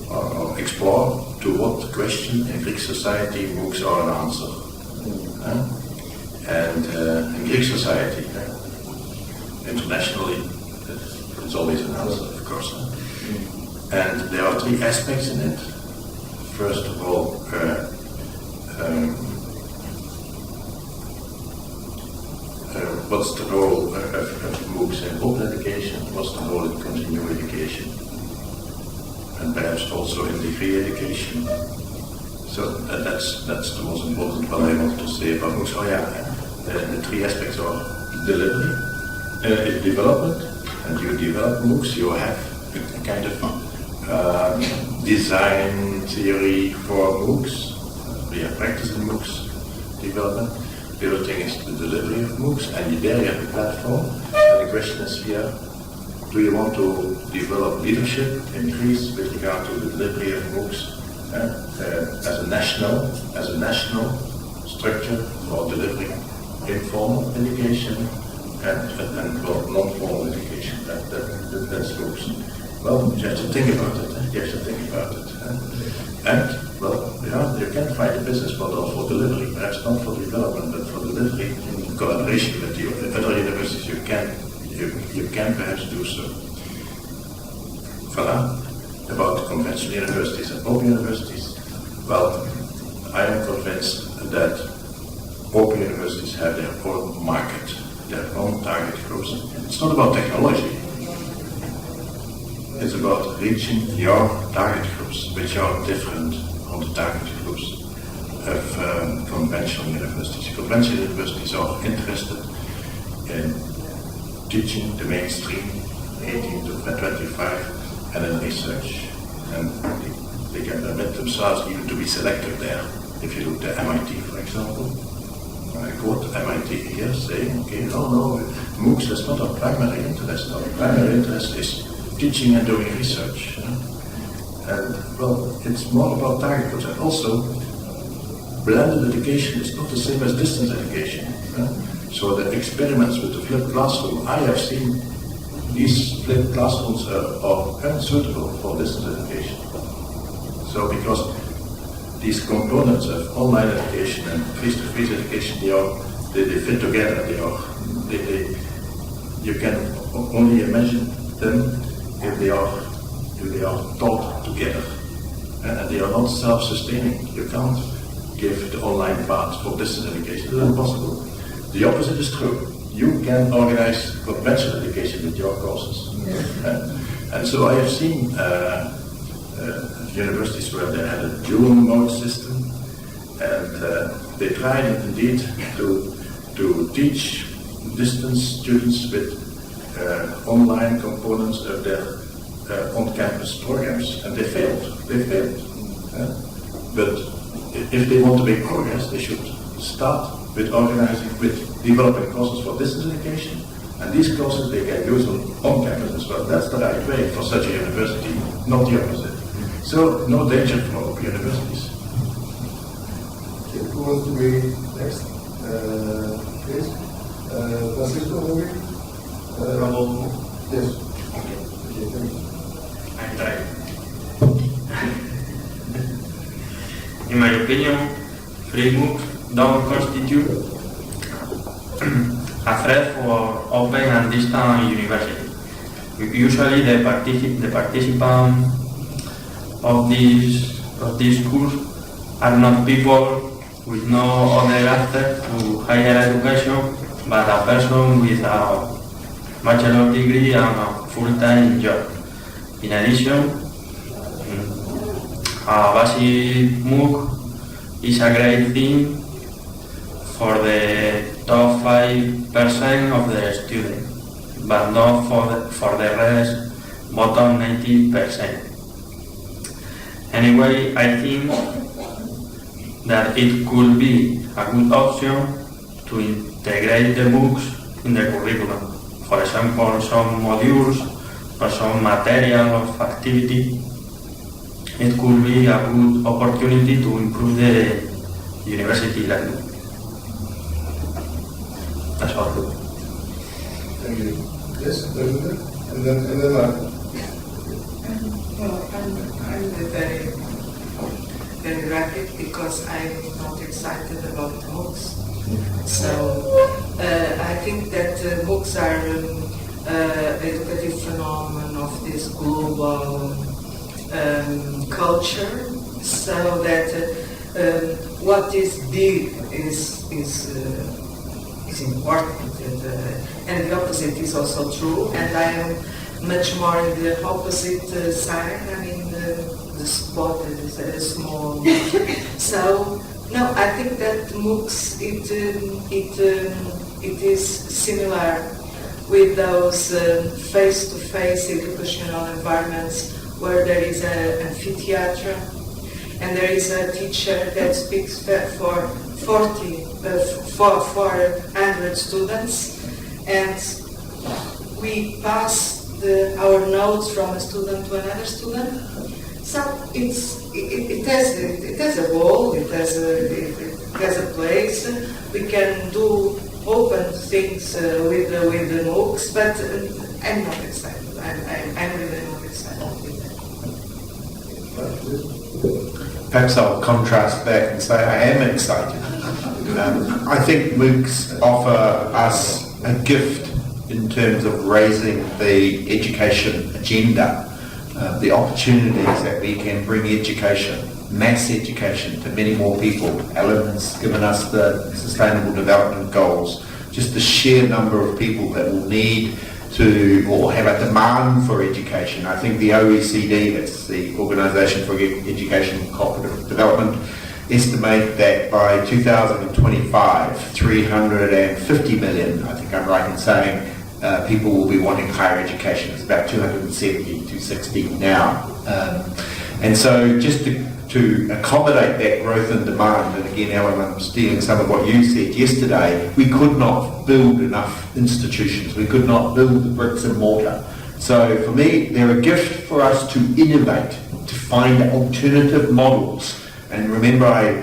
or explore to what question in Greek society MOOCs are an answer. And in Greek society, internationally, it's always an answer, of course. And there are 3 aspects in it. First of all, what's the role of MOOCs in open education? What's the role in continuing education? And perhaps also in degree education. So that's the most important what I want to say about MOOCs. The 3 aspects are delivery, development, and you develop MOOCs, you have a kind of design theory for MOOCs. We have practice in MOOCs development. The other thing is the delivery of MOOCs, and there you have a platform. And the question is here, do you want to develop leadership in Greece with regard to the delivery of MOOCs as a national structure for delivering informal education and non-formal education? That's MOOCs. Well, you have to think about it. And, well, you can find a business model for delivery, perhaps not for development, but for delivery in collaboration with the other universities. You can perhaps do so. Voilà. About conventional universities and open universities. Well, I am convinced that open universities have their own market, their own target groups. It's not about technology. It's about reaching your target groups, which are different from the target groups of conventional universities. Conventional universities are interested in teaching the mainstream, 18 to 25, and in research. And they can permit themselves even to be selective there. If you look at MIT, for example, I quote MIT here saying, okay, no, MOOCs is not our primary interest. Our primary interest is teaching and doing research. And, well, it's more about target groups. And also, blended education is not the same as distance education. So the experiments with the flipped classroom, I have seen these flipped classrooms are unsuitable for distance education. So because these components of online education and face-to-face education, they fit together. You can only imagine them if they are taught together, and they are not self-sustaining. You can't give the online part for distance education. It's impossible. The opposite is true. You can organize conventional education with your courses. And so I have seen universities where they had a dual mode system, and they tried indeed to teach distance students with online components of their on-campus programs, and they failed. But if they want to make progress, they should start with developing courses for distance education, and these courses they can use on campus as well. That's the right way for such a university, not the opposite. So no danger for universities. Okay, who wants to be next? Please. Francisco, maybe? Yes. Okay, thank you. I try. In my opinion, free MOOCs don't constitute a threat for open and distance university. Usually the participants of these course are not people with no other access to higher education, but a person with a bachelor degree and a full-time job. In addition, a basic MOOC is a great thing for the top 5% of the students, but not for the rest, bottom 90%. Anyway, I think that it could be a good option to integrate the books in the curriculum. For example, some modules or some material of activity. It could be a good opportunity to improve the university learning. That's all. Thank you. Yes, and then Mark. Well, I'm very rapid because I'm not excited about MOOCs. So I think that MOOCs are educative phenomenon of this global culture, so that what is big is important, and the opposite is also true. And I am much more in the opposite side. I mean, the spot is small. So no, I think that MOOCs it is similar with those face-to-face educational environments where there is an amphitheater and there is a teacher that speaks for 400 students, and we pass our notes from a student to another student. So it has a wall, it has a place. We can do open things with the MOOCs, but I'm not excited. I'm really not excited with that. Perhaps I'll contrast back and say I am excited. I think MOOCs offer us a gift in terms of raising the education agenda, the opportunities that we can bring education, mass education, to many more people. Alan has given us the Sustainable Development Goals, just the sheer number of people that will need to or have a demand for education. I think the OECD, that's the Organisation for Education and Cooperative Development, estimate that by 2025, 350 million, I think I'm right in saying, people will be wanting higher education. It's about 270, 260 now. And so just to accommodate that growth and demand, and again, Alan, I'm stealing some of what you said yesterday, we could not build enough institutions. We could not build the bricks and mortar. So for me, they're a gift for us to innovate, to find alternative models. And remember, I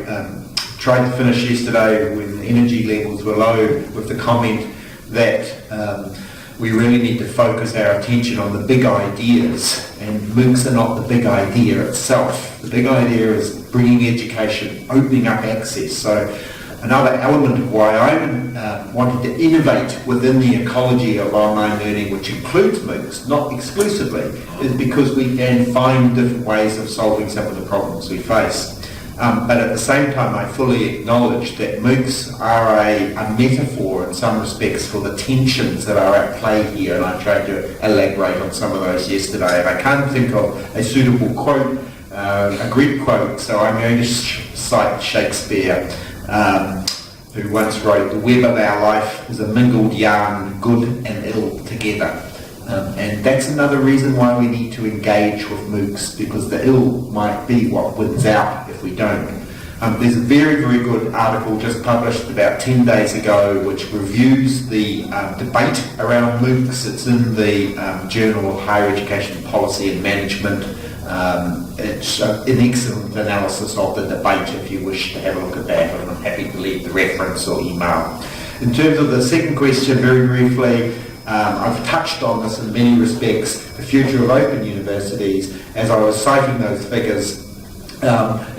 tried to finish yesterday when energy levels were low with the comment that we really need to focus our attention on the big ideas, and MOOCs are not the big idea itself. The big idea is bringing education, opening up access. So another element of why I wanted to innovate within the ecology of online learning, which includes MOOCs, not exclusively, is because we can find different ways of solving some of the problems we face. But at the same time, I fully acknowledge that MOOCs are a metaphor in some respects for the tensions that are at play here, and I tried to elaborate on some of those yesterday. And I can't think of a suitable quote, a Greek quote, so I'm going to cite Shakespeare, who once wrote, "The web of our life is a mingled yarn, good and ill together." And that's another reason why we need to engage with MOOCs, because the ill might be what wins out if we don't. There's a very, very good article just published about 10 days ago which reviews the debate around MOOCs. It's in the Journal of Higher Education Policy and Management. It's an excellent analysis of the debate if you wish to have a look at that, and I'm happy to leave the reference or email. In terms of the second question, very briefly, I've touched on this in many respects, the future of open universities, as I was citing those figures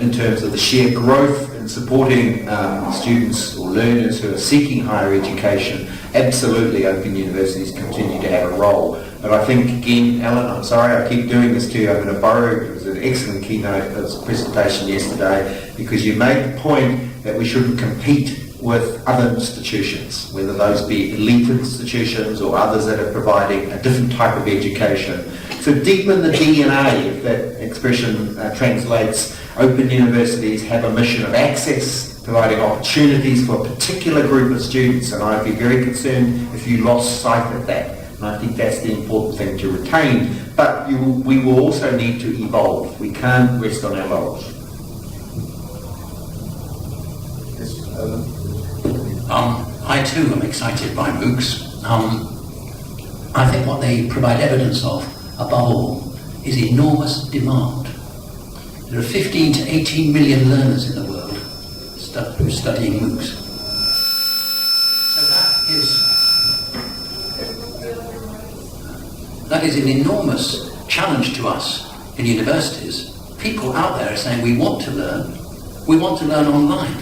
in terms of the sheer growth in supporting students or learners who are seeking higher education. Absolutely, open universities continue to have a role. But I think, again, Alan, I'm sorry I keep doing this to you. I'm going to borrow, it was an excellent keynote presentation yesterday, because you made the point that we shouldn't compete with other institutions, whether those be elite institutions or others that are providing a different type of education. So deep in the DNA, if that expression translates, open universities have a mission of access, providing opportunities for a particular group of students, and I'd be very concerned if you lost sight of that. And I think that's the important thing to retain. But we will also need to evolve. We can't rest on our laurels. Yes, Alan? I too am excited by MOOCs. I think what they provide evidence of, above all, is enormous demand. There are 15 to 18 million learners in the world who are studying MOOCs. So that is an enormous challenge to us in universities. People out there are saying we want to learn online.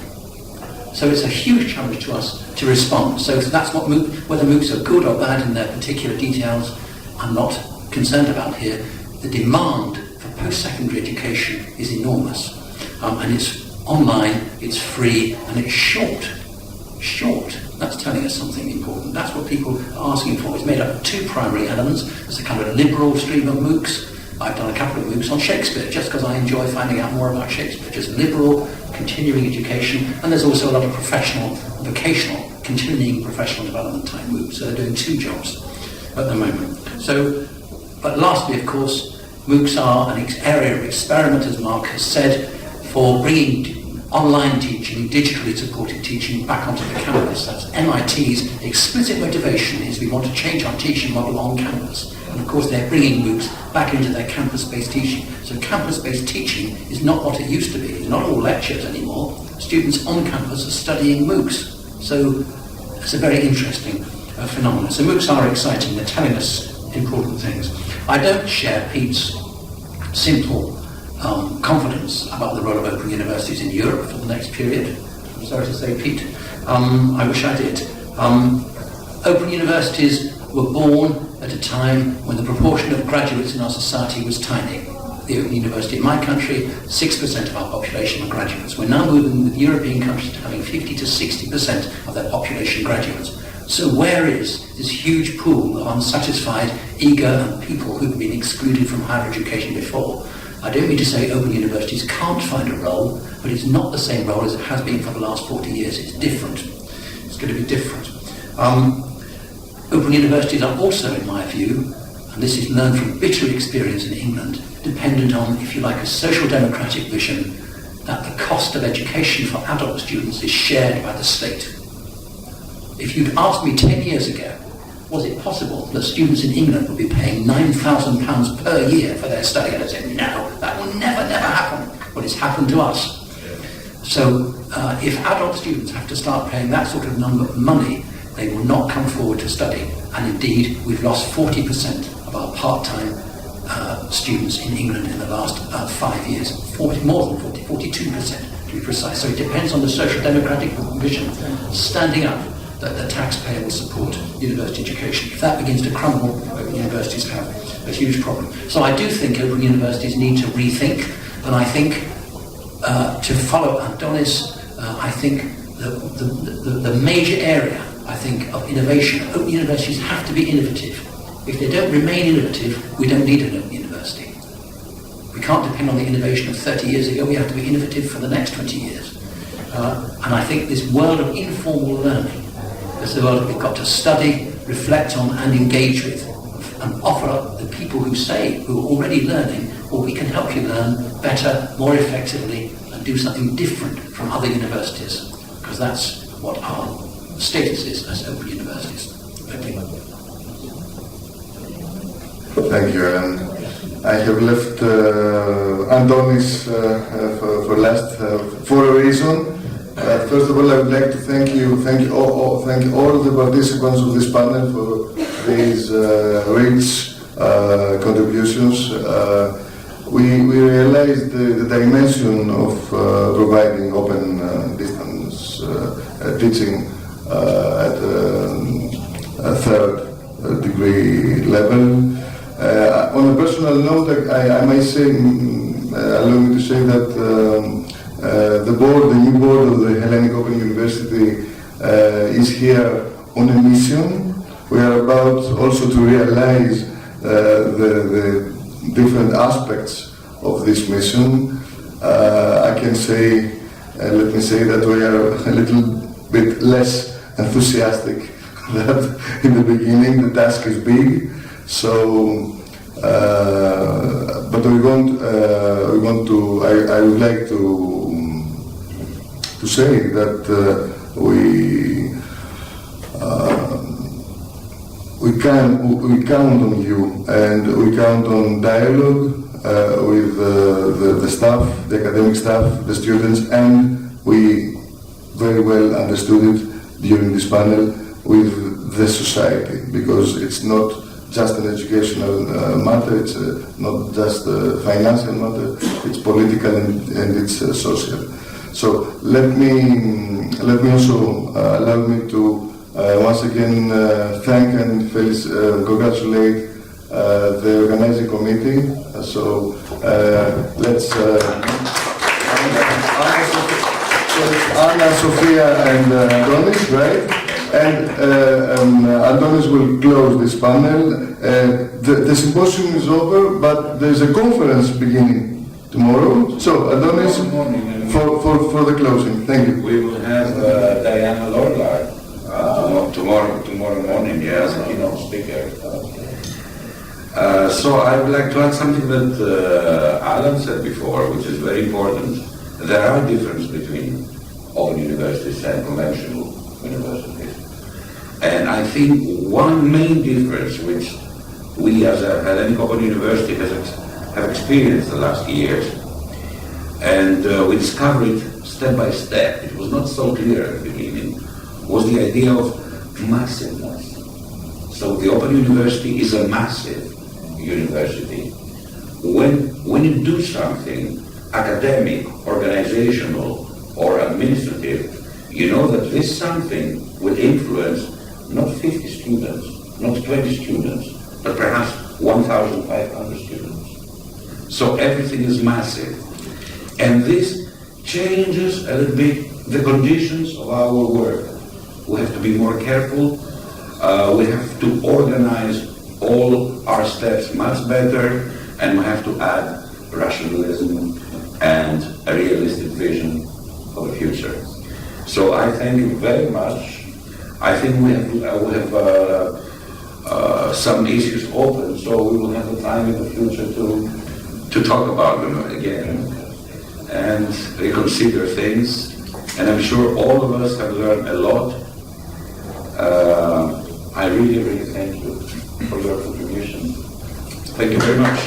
So it's a huge challenge to us to respond. So that's what whether MOOCs are good or bad in their particular details, I'm not concerned about here. The demand for post-secondary education is enormous. And it's online, it's free, and it's short. Short. That's telling us something important. That's what people are asking for. It's made up of two primary elements. There's a kind of liberal stream of MOOCs. I've done a couple of MOOCs on Shakespeare, just because I enjoy finding out more about Shakespeare. Just liberal, continuing education, and there's also a lot of professional, vocational, continuing professional development type MOOCs. So they're doing two jobs at the moment. So, but lastly, of course, MOOCs are an area of experiment, as Mark has said, for bringing online teaching, digitally supported teaching, back onto the campus. That's MIT's explicit motivation, is we want to change our teaching model on campus. And of course they're bringing MOOCs back into their campus-based teaching. So campus-based teaching is not what it used to be. It's not all lectures anymore. Students on campus are studying MOOCs. So it's a very interesting phenomenon. So MOOCs are exciting. They're telling us important things. I don't share Pete's simple confidence about the role of open universities in Europe for the next period. I'm sorry to say, Pete. I wish I did. Open universities were born at a time when the proportion of graduates in our society was tiny. The Open University in my country, 6% of our population were graduates. We're now moving with European countries to having 50 to 60% of their population graduates. So where is this huge pool of unsatisfied, eager people who've been excluded from higher education before? I don't mean to say open universities can't find a role, but it's not the same role as it has been for the last 40 years. It's different. It's going to be different. Open universities are also, in my view, and this is learned from bitter experience in England, dependent on, if you like, a social democratic vision that the cost of education for adult students is shared by the state. If you'd asked me 10 years ago, was it possible that students in England would be paying £9,000 per year for their study? And I said, no, that will never happen. But it's happened to us. So if adult students have to start paying that sort of number of money, they will not come forward to study. And indeed, we've lost 40% of our part-time students in England in the last 5 years. More than 40, 42% to be precise. So it depends on the social democratic vision standing up that the taxpayer will support university education. If that begins to crumble, open universities have a huge problem. So I do think open universities need to rethink, and I think to follow Antonis, I think the major area, I think, of innovation, open universities have to be innovative. If they don't remain innovative, we don't need an open university. We can't depend on the innovation of 30 years ago, we have to be innovative for the next 20 years. And I think this world of informal learning is the world we've got to study, reflect on and engage with, and offer up the people who are already learning, well, we can help you learn better, more effectively, and do something different from other universities, because that's what our status is as open universities. Thank you. Thank you. I have left Antonis for last for a reason. First of all, I would like to thank all the participants of this panel for these rich contributions. We realized the dimension of providing open distance teaching at a third degree level. On a personal note, I may say, allow me to say that the new board of the Hellenic Open University is here on a mission. We are about also to realize the different aspects of this mission. I can say, let me say that we are a little bit less enthusiastic than in the beginning. The task is big. So, but we want to. I would like to say that we count on you, and we count on dialogue with the staff, the academic staff, the students, and we very well understood it during this panel with the society, because it's not just an educational matter, it's not just a financial matter, it's political and it's social. So let me also allow me to once again thank and congratulate the organizing committee. So let's Anna, Sofia and Antonis, right? And Antonis will close this panel. The symposium is over, but there's a conference beginning tomorrow. So Antonis, for the closing. Thank you. We will have Diana Lorlar tomorrow morning, as a keynote speaker. So I would like to add something that Alan said before, which is very important. There are differences between open universities and conventional universities. And I think one main difference which we as a Hellenic Open University have experienced the last years, and we discovered it step by step, it was not so clear at the beginning, was the idea of massiveness. So the Open University is a massive university. When you do something academic, organizational, or administrative, you know that this something will influence not 50 students, not 20 students, but perhaps 1,500 students. So everything is massive. And this changes a little bit the conditions of our work. We have to be more careful. We have to organize all our steps much better, and we have to add rationalism and a realistic vision for the future. So I thank you very much. I think we have some issues open, so we will have the time in the future to talk about them again and reconsider things. And I'm sure all of us have learned a lot. I really, really thank you for your contribution. Thank you very much.